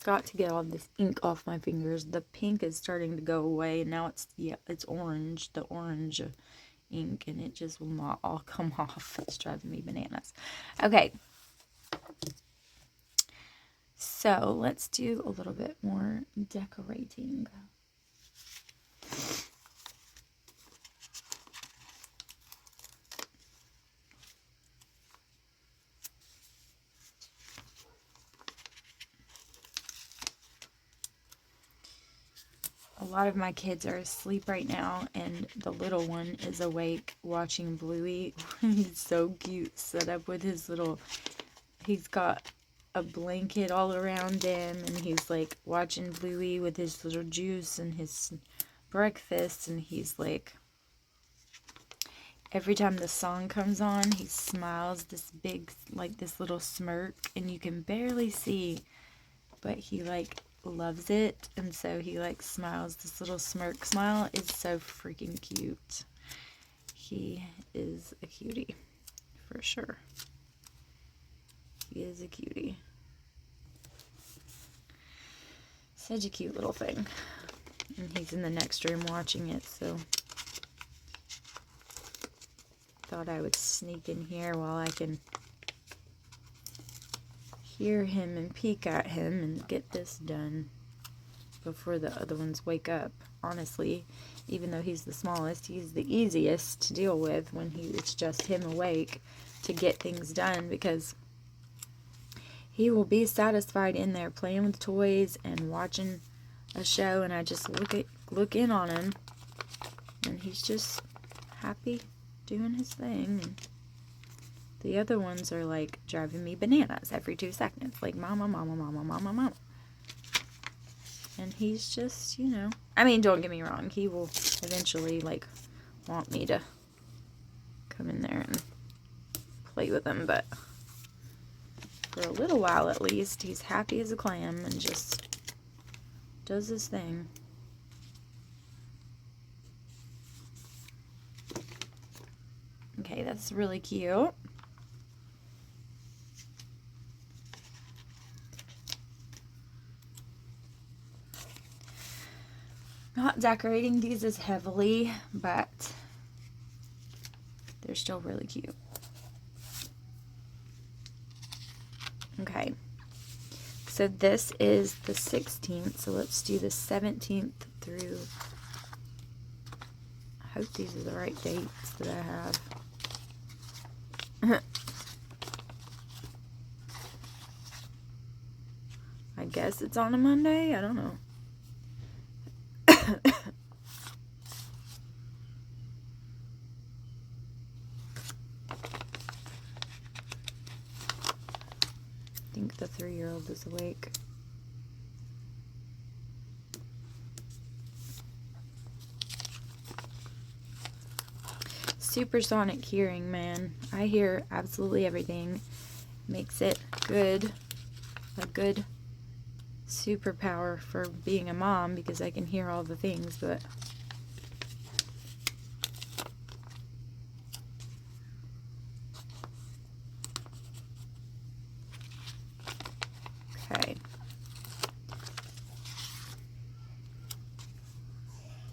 Speaker 1: Got to get all this ink off my fingers. The pink is starting to go away. Now it's orange. The orange ink, and it just will not all come off. It's driving me bananas. Okay. So let's do a little bit more decorating. A lot of my kids are asleep right now, and the little one is awake watching Bluey. He's so cute, set up with his little, he's got a blanket all around him, and he's like watching Bluey with his little juice and his breakfast, and he's like, every time the song comes on, he smiles this big, like this little smirk, and you can barely see, but he like loves it, and so he like smiles this little smirk smile. It's so freaking cute. He is a cutie for sure. He is a cutie. Such a cute little thing. And he's in the next room watching it, so thought I would sneak in here while I can hear him and peek at him and get this done before the other ones wake up. Honestly, even though he's the smallest, he's the easiest to deal with when it's just him awake to get things done, because he will be satisfied in there playing with toys and watching a show, and I just look in on him, and he's just happy doing his thing. And the other ones are like driving me bananas every 2 seconds, like mama, mama, mama, mama, mama. And he's just, you know, I mean, don't get me wrong, he will eventually like want me to come in there and play with him, but for a little while at least, he's happy as a clam and just does his thing. Okay, that's really cute. Not decorating these as heavily, but they're still really cute. Okay, so this is the 16th, so let's do the 17th through, I hope these are the right dates that I have. I guess it's on a Monday, I don't know. I think the 3-year-old is awake. Supersonic hearing, man. I hear absolutely everything. Makes it good. A good superpower for being a mom, because I can hear all the things, but okay.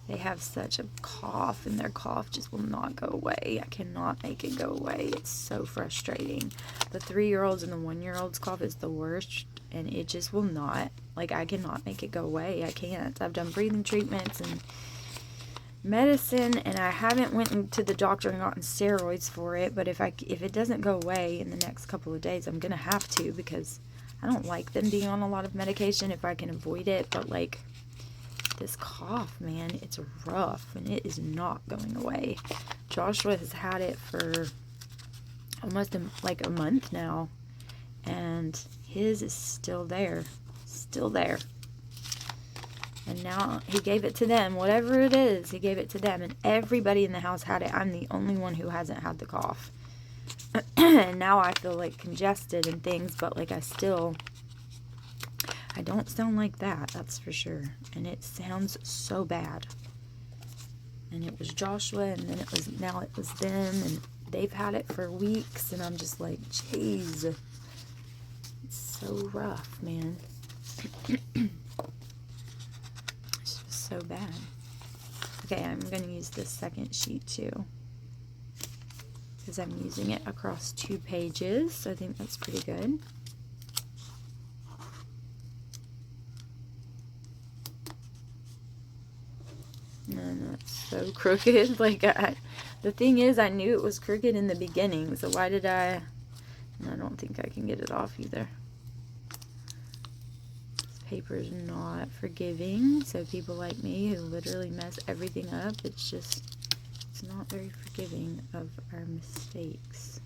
Speaker 1: They have such a cough, and their cough just will not go away. I cannot make it go away. It's so frustrating. The 3-year-olds and the 1-year-olds cough is the worst, and it just will not. Like, I cannot make it go away. I can't. I've done breathing treatments and medicine, and I haven't went to the doctor and gotten steroids for it, but if it doesn't go away in the next couple of days, I'm gonna have to, because I don't like them being on a lot of medication if I can avoid it. But like, this cough, man, it's rough, and it is not going away. Joshua has had it for almost like a month now, and his is still there. And now he gave it to them, whatever it is, he gave it to them, and everybody in the house had it. I'm the only one who hasn't had the cough. And now I feel like congested and things, but like I don't sound like that, that's for sure. And it sounds so bad. And it was Joshua, and then now it was them, and they've had it for weeks, and I'm just like, jeez. It's so rough, man. It's just so bad. Okay, I'm going to use this second sheet too, because I'm using it across 2 pages, so I think that's pretty good. And that's so crooked. Like, the thing is, I knew it was crooked in the beginning, so why did I don't think I can get it off either. This paper is not forgiving, so people like me who literally mess everything up, it's not very forgiving of our mistakes.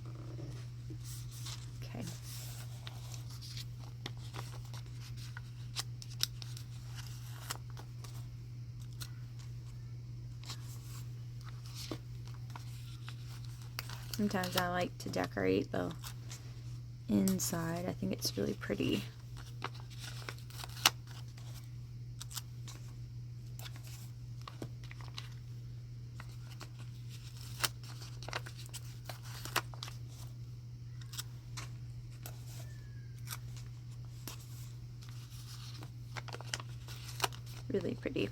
Speaker 1: Okay. Sometimes I like to decorate the inside. I think it's really pretty. Really pretty.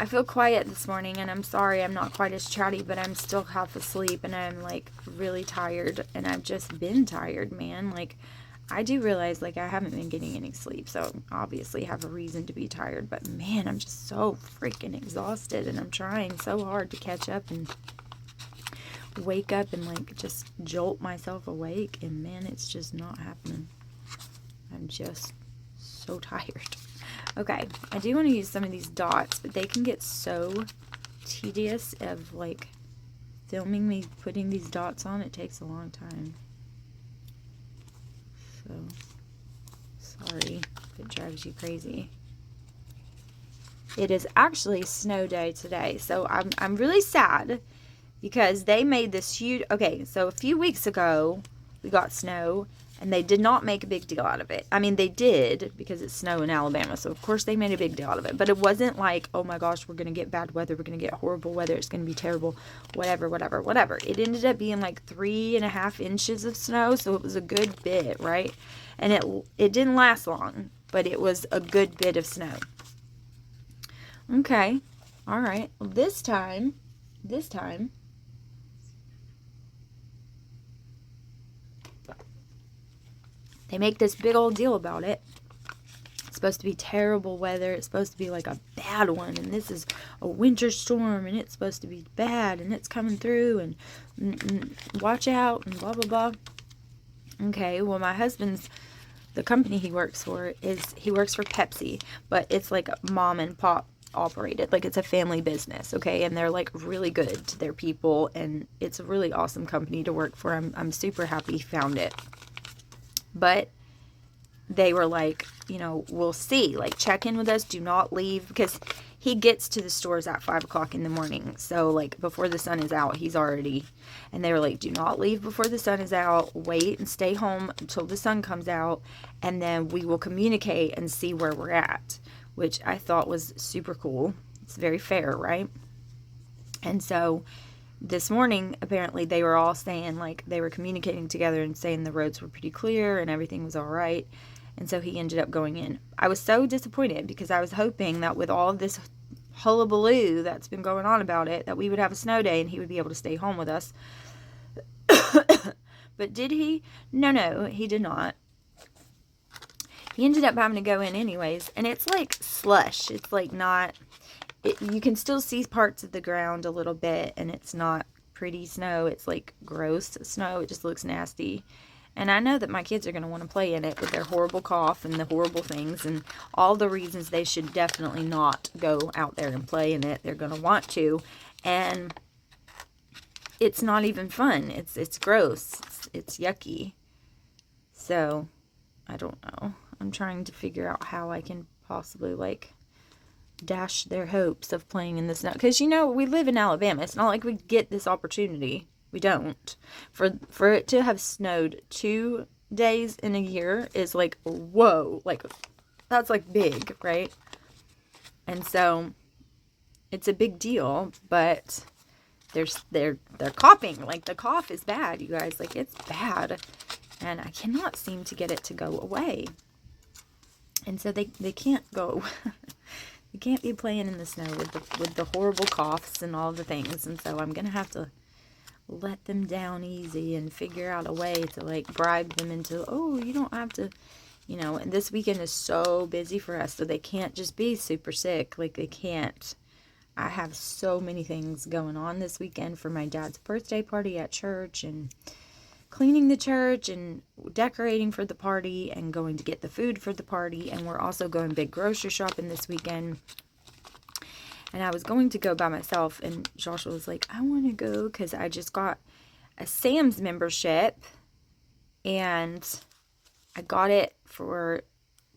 Speaker 1: I feel quiet this morning, and I'm sorry I'm not quite as chatty, but I'm still half asleep, and I'm like really tired, and I've just been tired, man. Like, I do realize like I haven't been getting any sleep, so obviously have a reason to be tired, but man, I'm just so freaking exhausted, and I'm trying so hard to catch up and wake up and like just jolt myself awake, and man, it's just not happening. I'm just so tired. Okay, I do want to use some of these dots, but they can get so tedious of like filming me putting these dots on. It takes a long time. So, sorry if it drives you crazy. It is actually snow day today, so I'm really sad because they made this huge... Okay, so a few weeks ago, we got snow, and they did not make a big deal out of it. I mean, they did, because it's snow in Alabama, so of course they made a big deal out of it. But it wasn't like, oh my gosh, we're going to get bad weather, we're going to get horrible weather, it's going to be terrible, whatever. It ended up being like 3.5 inches of snow, so it was a good bit, right? And it didn't last long, but it was a good bit of snow. Okay, all right. Well, this time, they make this big old deal about it. It's supposed to be terrible weather. It's supposed to be like a bad one. And this is a winter storm. And it's supposed to be bad. And it's coming through. And watch out. And blah, blah, blah. Okay, well, my husband's... The company he works for he works for Pepsi. But it's like mom and pop operated. Like, it's a family business, okay? And they're like really good to their people. And it's a really awesome company to work for. I'm super happy he found it. But they were like, you know, we'll see. Like, check in with us. Do not leave. Because he gets to the stores at 5 o'clock in the morning. So, like, before the sun is out, he's already... And they were like, do not leave before the sun is out. Wait and stay home until the sun comes out. And then we will communicate and see where we're at. Which I thought was super cool. It's very fair, right? And so... This morning, apparently, they were all saying, like, they were communicating together and saying the roads were pretty clear and everything was all right. And so he ended up going in. I was so disappointed because I was hoping that with all of this hullabaloo that's been going on about it, that we would have a snow day and he would be able to stay home with us. But did he? No, he did not. He ended up having to go in anyways. And it's like slush. It's like not... you can still see parts of the ground a little bit, and it's not pretty snow. It's like gross snow. It just looks nasty. And I know that my kids are going to want to play in it with their horrible cough and the horrible things and all the reasons they should definitely not go out there and play in it. They're going to want to. And it's not even fun. It's gross. It's yucky. So, I don't know. I'm trying to figure out how I can possibly, like... dash their hopes of playing in the snow, because you know we live in Alabama. It's not like we get this opportunity. We don't. For it to have snowed 2 days in a year is like, whoa, like that's like big, right? And so it's a big deal, but they're coughing. Like, the cough is bad, you guys. Like, it's bad, and I cannot seem to get it to go away. And so they can't go. You can't be playing in the snow with the horrible coughs and all the things. And so I'm going to have to let them down easy and figure out a way to, like, bribe them into, oh, you don't have to, you know. And this weekend is so busy for us, so they can't just be super sick. Like, they can't. I have so many things going on this weekend for my dad's birthday party at church, and cleaning the church and decorating for the party and going to get the food for the party. And we're also going big grocery shopping this weekend. And I was going to go by myself, and Joshua was like, I want to go because I just got a Sam's membership and I got it for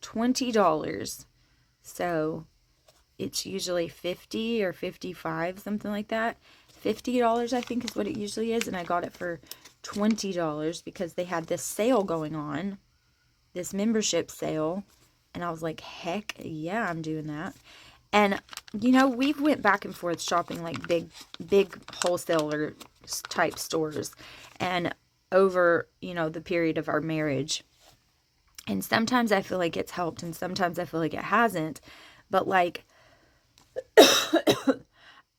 Speaker 1: $20. So it's usually 50 or 55, something like that. $50 I think is what it usually is, and I got it for $20 because they had this sale going on, this membership sale, and I was like, heck yeah, I'm doing that. And you know, we've went back and forth shopping like big wholesaler type stores, and over, you know, the period of our marriage, and sometimes I feel like it's helped and sometimes I feel like it hasn't. But like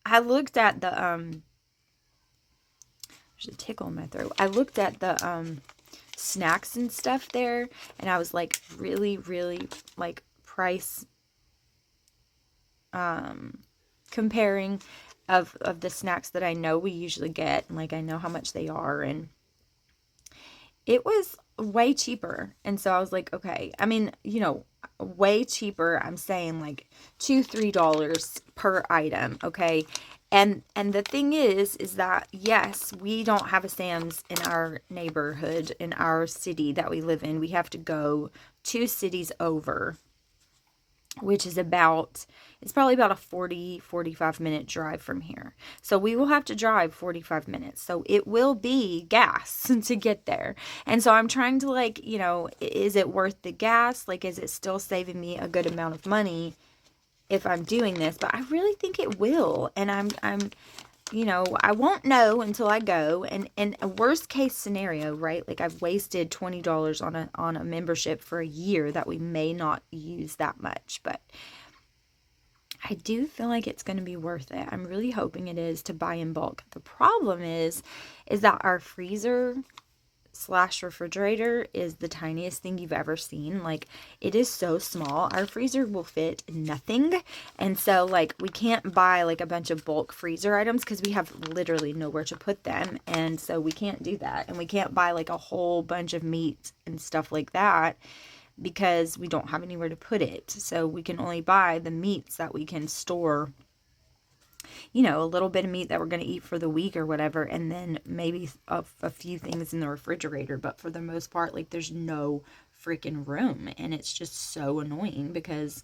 Speaker 1: I looked at the there's a tickle in my throat. I looked at the snacks and stuff there, and I was like really like price comparing of the snacks that I know we usually get, and like I know how much they are, and it was way cheaper. And so I was like, okay, I mean, you know, way cheaper. I'm saying like $2-3 per item, okay? And the thing is that yes, we don't have a Sam's in our neighborhood, in our city that we live in. We have to go 2 cities over, which is about, it's probably about a 45 minute drive from here. So we will have to drive 45 minutes. So it will be gas to get there. And so I'm trying to like, you know, is it worth the gas? Like, is it still saving me a good amount of money if I'm doing this? But I really think it will. And I'm you know, I won't know until I go. And a worst case scenario, right? Like I've wasted $20 on a membership for a year that we may not use that much, but I do feel like it's going to be worth it. I'm really hoping it is, to buy in bulk. The problem is that our freezer / refrigerator is the tiniest thing you've ever seen. Like, it is so small. Our freezer will fit nothing. And so like we can't buy like a bunch of bulk freezer items because we have literally nowhere to put them. And so we can't do that. And we can't buy like a whole bunch of meat and stuff like that because we don't have anywhere to put it. So we can only buy the meats that we can store, you know, a little bit of meat that we're going to eat for the week or whatever, and then maybe a few things in the refrigerator. But for the most part, like, there's no freaking room, and it's just so annoying because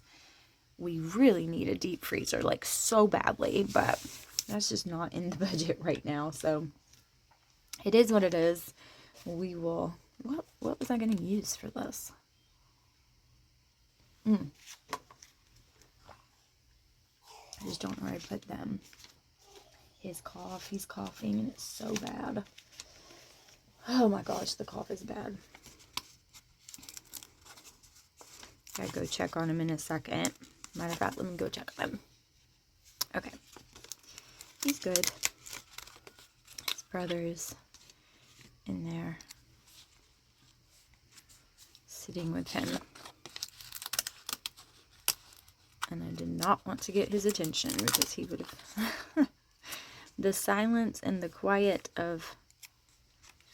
Speaker 1: we really need a deep freezer, like, so badly, but that's just not in the budget right now. So it is what it is. We will, what was I going to use for this? I just don't know where I put them. His cough, he's coughing, and it's so bad. Oh my gosh, the cough is bad. Gotta go check on him in a second. Matter of fact, let me go check on him. Okay. He's good. His brother's in there, sitting with him. And I did not want to get his attention because he would have... The silence and the quiet of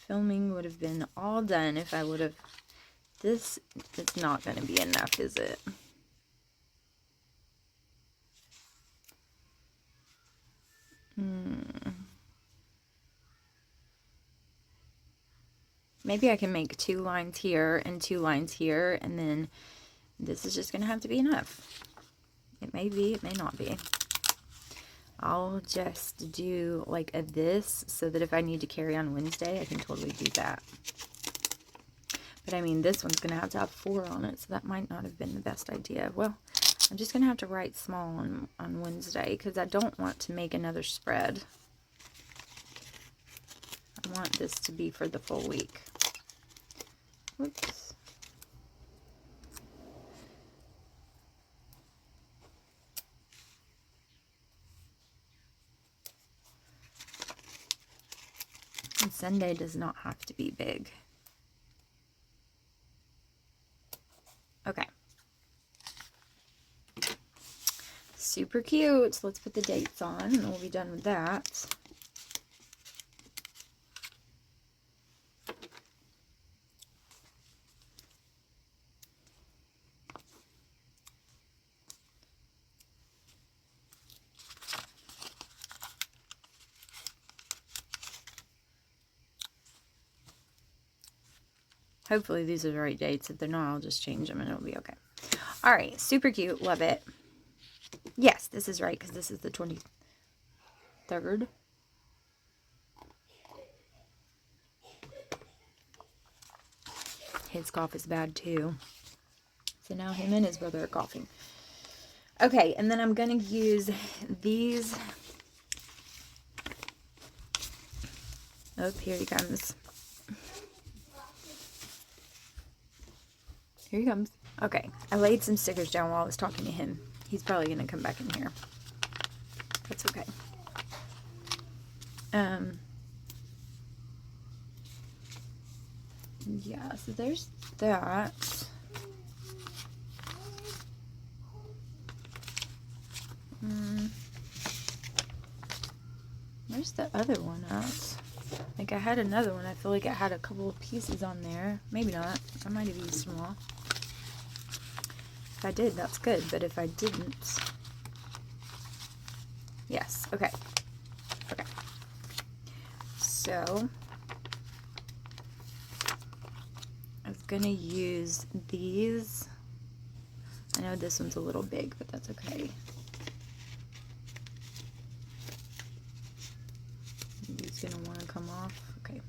Speaker 1: filming would have been all done if I would have... This is not going to be enough, is it? Maybe I can make 2 lines here and 2 lines here, and then this is just going to have to be enough. It may be, it may not be. I'll just do like a this so that if I need to carry on Wednesday, I can totally do that. But I mean, this one's going to have 4 on it, so that might not have been the best idea. Well, I'm just going to have to write small on Wednesday because I don't want to make another spread. I want this to be for the full week. Whoops. And Sunday does not have to be big. Okay. Super cute. So let's put the dates on and we'll be done with that. Hopefully these are the right dates. If they're not, I'll just change them and it'll be okay. All right, super cute. Love it. Yes, this is right because this is the 23rd. His cough is bad too. So now him and his brother are coughing. Okay, and then I'm going to use these. Oh, here he comes. Here he comes. Okay, I laid some stickers down while I was talking to him. He's probably going to come back in here. That's okay. Yeah, so there's that. Where's the other one at? Like, I had another one. I feel like it had a couple of pieces on there. Maybe not. I might have used them all. If I did, that's good. But if I didn't... Yes. Okay. Okay. So... I was going to use these. I know this one's a little big, but that's okay. He's going to want to come off. Okay.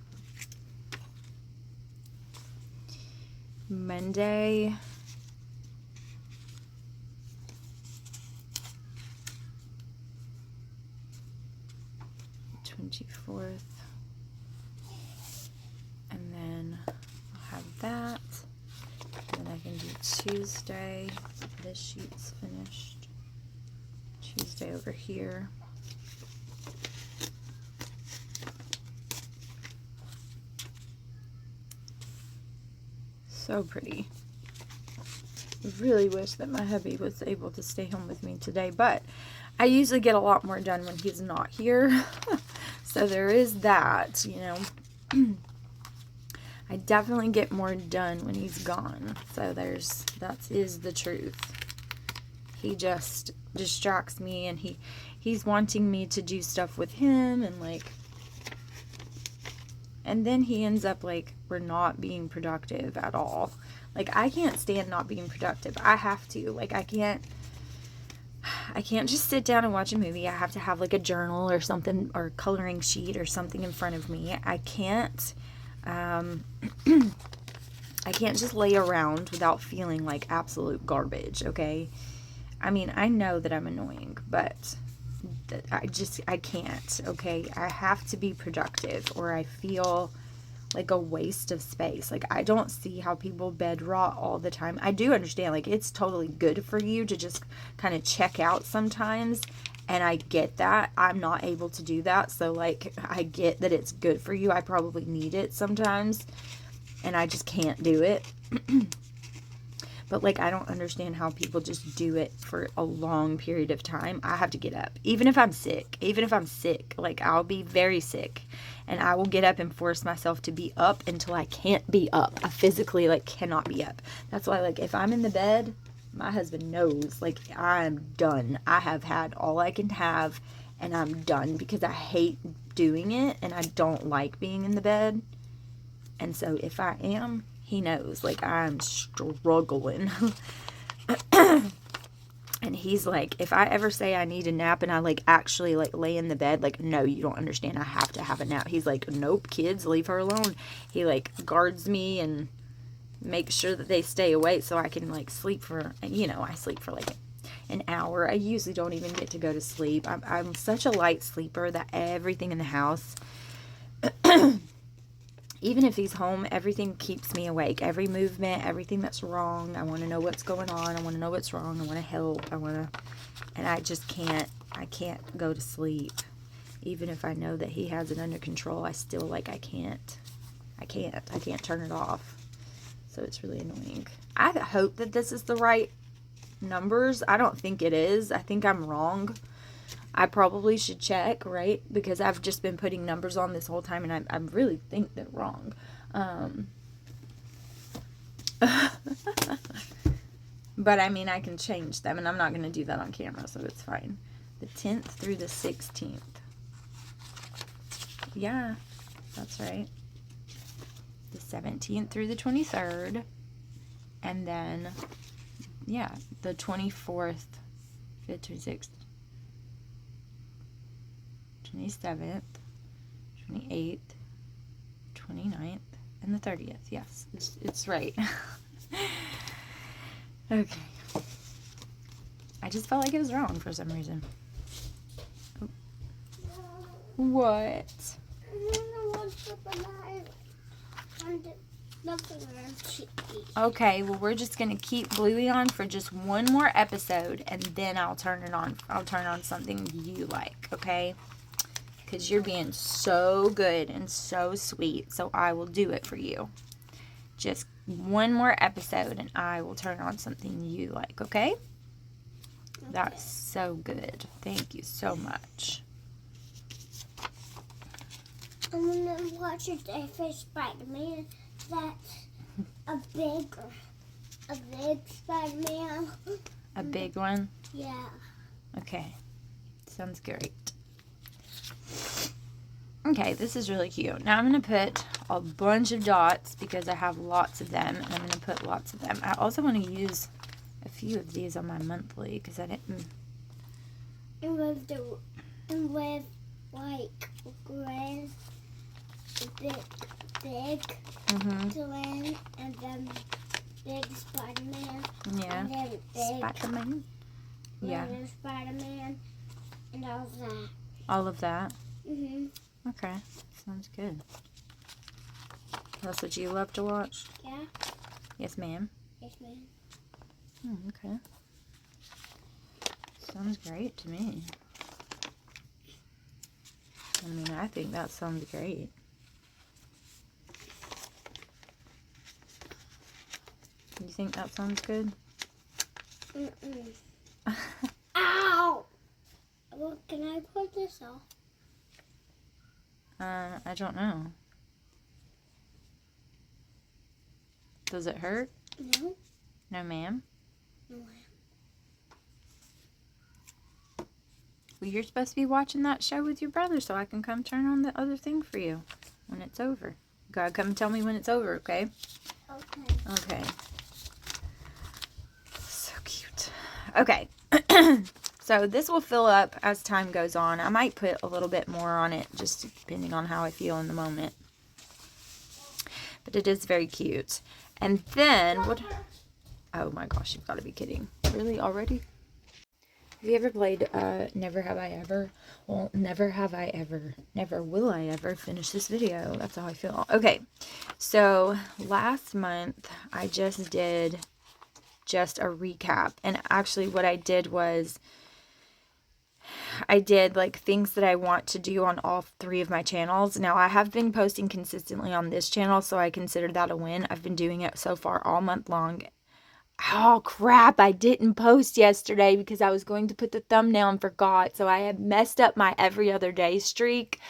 Speaker 1: Monday. th. And then I'll have that. And then I can do Tuesday. This sheet's finished. Tuesday over here. So pretty. I really wish that my hubby was able to stay home with me today, but I usually get a lot more done when he's not here. So there is that, you know. I definitely get more done when he's gone. So that is the truth. He just distracts me, and he's wanting me to do stuff with him, and like, and then he ends up like, we're not being productive at all. Like, I can't stand not being productive. I have to. Like, I can't just sit down and watch a movie. I have to have like a journal or something, or coloring sheet or something in front of me. I can't I can't just lay around without feeling like absolute garbage, okay? I mean, I know that I'm annoying, but I can't, okay? I have to be productive, or I feel like a waste of space. Like, I don't see how people bed rot all the time. I do understand, like, it's totally good for you to just kind of check out sometimes, and I get that. I'm not able to do that, so, like, I get that it's good for you. I probably need it sometimes, and I just can't do it. But, like, I don't understand how people just do it for a long period of time. I have to get up. Even if I'm sick. Like, I'll be very sick. And I will get up and force myself to be up until I can't be up. I physically, like, cannot be up. That's why, like, if I'm in the bed, my husband knows, like, I'm done. I have had all I can have, and I'm done. Because I hate doing it, and I don't like being in the bed. And so, if I am... he knows, like, I'm struggling. And he's like, if I ever say I need a nap and I, like, actually, like, lay in the bed, like, no, you don't understand. I have to have a nap. He's like, nope, kids, leave her alone. He, like, guards me and makes sure that they stay awake so I can, like, sleep for, you know, I sleep for, like, an hour. I usually don't even get to go to sleep. I'm such a light sleeper that everything in the house... even if he's home, everything keeps me awake. Every movement, everything that's wrong. I want to know what's going on. I want to know what's wrong. I want to help. And I just can't, I can't go to sleep. Even if I know that he has it under control, I still, like, I can't turn it off. So it's really annoying. I hope that this is the right numbers. I don't think it is. I think I'm wrong. I probably should check, right? Because I've just been putting numbers on this whole time, and I really think they're wrong. But, I mean, I can change them, and I'm not going to do that on camera, so it's fine. The 10th through the 16th. Yeah, that's right. the 17th through the 23rd. And then, yeah, the 24th, 5th, 26th, 27th, 28th, 29th, and the 30th. Yes, it's right. Okay. I just felt like it was wrong for some reason. Oh. What? Okay, well, we're just going to keep Bluey on for just one more episode, and then I'll turn it on. I'll turn on something you like, okay? Because you're being so good and so sweet, so I will do it for you. Just one more episode, and I will turn on something you like, okay? That's so good. Thank you so much.
Speaker 2: I'm going to watch a day for Spider-Man. That's a big Spider-Man.
Speaker 1: A big one?
Speaker 2: Yeah.
Speaker 1: Okay. Sounds great. Okay, this is really cute. Now I'm going to put a bunch of dots because I have lots of them, and I'm going to put lots of them. I also want to use a few of these on my monthly because I didn't...
Speaker 2: And with like gray, big twin, and then big Spider-Man.
Speaker 1: Yeah.
Speaker 2: And then big
Speaker 1: Spider-Man. Yeah.
Speaker 2: Spider-Man, and all of that.
Speaker 1: All of that?
Speaker 2: Mhm.
Speaker 1: Okay. Sounds good. That's what you love to watch?
Speaker 2: Yeah.
Speaker 1: Yes, ma'am.
Speaker 2: Yes, ma'am.
Speaker 1: Okay. Sounds great to me. I mean, I think that sounds great. You think that sounds good?
Speaker 2: Mm-mm. Ow! Well, can I pull this off?
Speaker 1: I don't know. Does it hurt?
Speaker 2: No.
Speaker 1: No, ma'am.
Speaker 2: No.
Speaker 1: Well, you're supposed to be watching that show with your brother, so I can come turn on the other thing for you when it's over. You gotta come tell me when it's over, okay?
Speaker 2: Okay.
Speaker 1: Okay. So cute. Okay. So this will fill up as time goes on. I might put a little bit more on it, just depending on how I feel in the moment. But it is very cute. And then, what... Oh my gosh, you've got to be kidding. Really? Already? Have you ever played Never Have I Ever? Well, never have I ever. Never will I ever finish this video. That's how I feel. Okay. So, last month, I just did just a recap. And actually, what I did was... I did like things that I want to do on all three of my channels. Now I have been posting consistently on this channel, so I consider that a win. I've been doing it so far all month long. Oh crap, I didn't post yesterday because I was going to put the thumbnail and forgot. So I have messed up my every other day streak,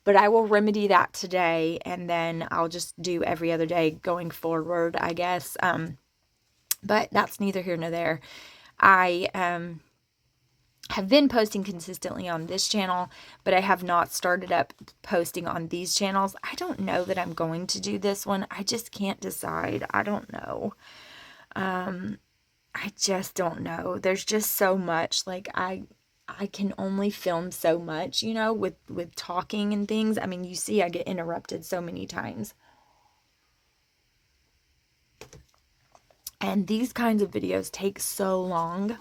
Speaker 1: but I will remedy that today, and then I'll just do every other day going forward, I guess. But that's neither here nor there. I have been posting consistently on this channel, but I have not started up posting on these channels. I don't know that I'm going to do this one. I just can't decide. I don't know. I just don't know. There's just so much. Like I can only film so much, you know, with talking and things. I mean, you see I get interrupted so many times. And these kinds of videos take so long.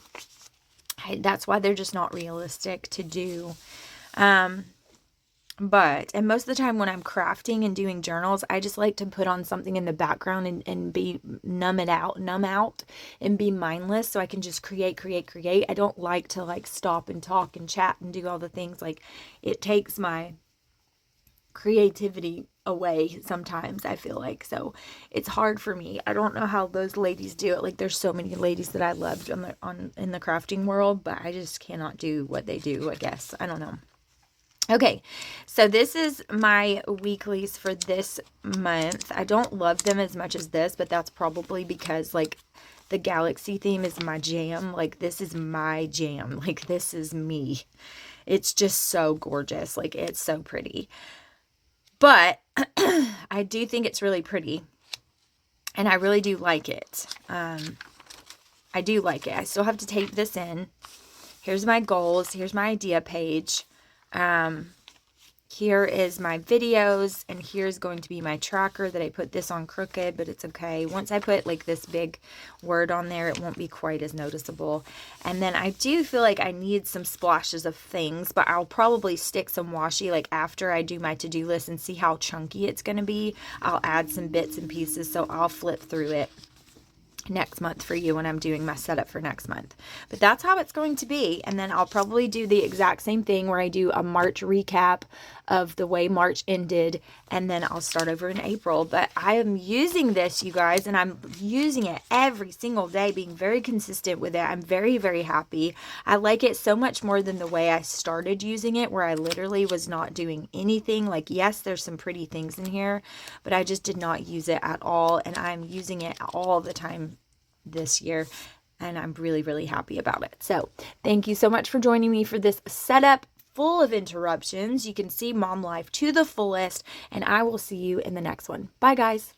Speaker 1: That's why they're just not realistic to do. And most of the time when I'm crafting and doing journals, I just like to put on something in the background and be numb out and be mindless so I can just create. I don't like to like stop and talk and chat and do all the things. Like it takes my creativity away sometimes, I feel like. So it's hard for me. I don't know how those ladies do it. Like there's so many ladies that I loved in the crafting world, but I just cannot do what they do, I guess. I don't know. Okay, so this is my weeklies for this month. I don't love them as much as this, but that's probably because like the galaxy theme is my jam. Like this is my jam. Like this is me. It's just so gorgeous. Like it's so pretty. But I do think it's really pretty. And I really do like it. I do like it. I still have to tape this in. Here's my goals. Here's my idea page. Here is my videos, and here's going to be my tracker that I put this on crooked, but it's okay. Once I put like this big word on there, it won't be quite as noticeable. And then I do feel like I need some splashes of things, but I'll probably stick some washi like after I do my to-do list and see how chunky it's going to be. I'll add some bits and pieces, so I'll flip through it next month for you when I'm doing my setup for next month. But that's how it's going to be. And then I'll probably do the exact same thing where I do a March recap of the way March ended, and then I'll start over in April. But I am using this, you guys, and I'm using it every single day, being very consistent with it. I'm very, very happy. I like it so much more than the way I started using it, where I literally was not doing anything. Like, yes, there's some pretty things in here, but I just did not use it at all. And I'm using it all the time this year, and I'm really, really happy about it. So thank you so much for joining me for this setup full of interruptions. You can see mom life to the fullest, and I will see you in the next one. Bye, guys.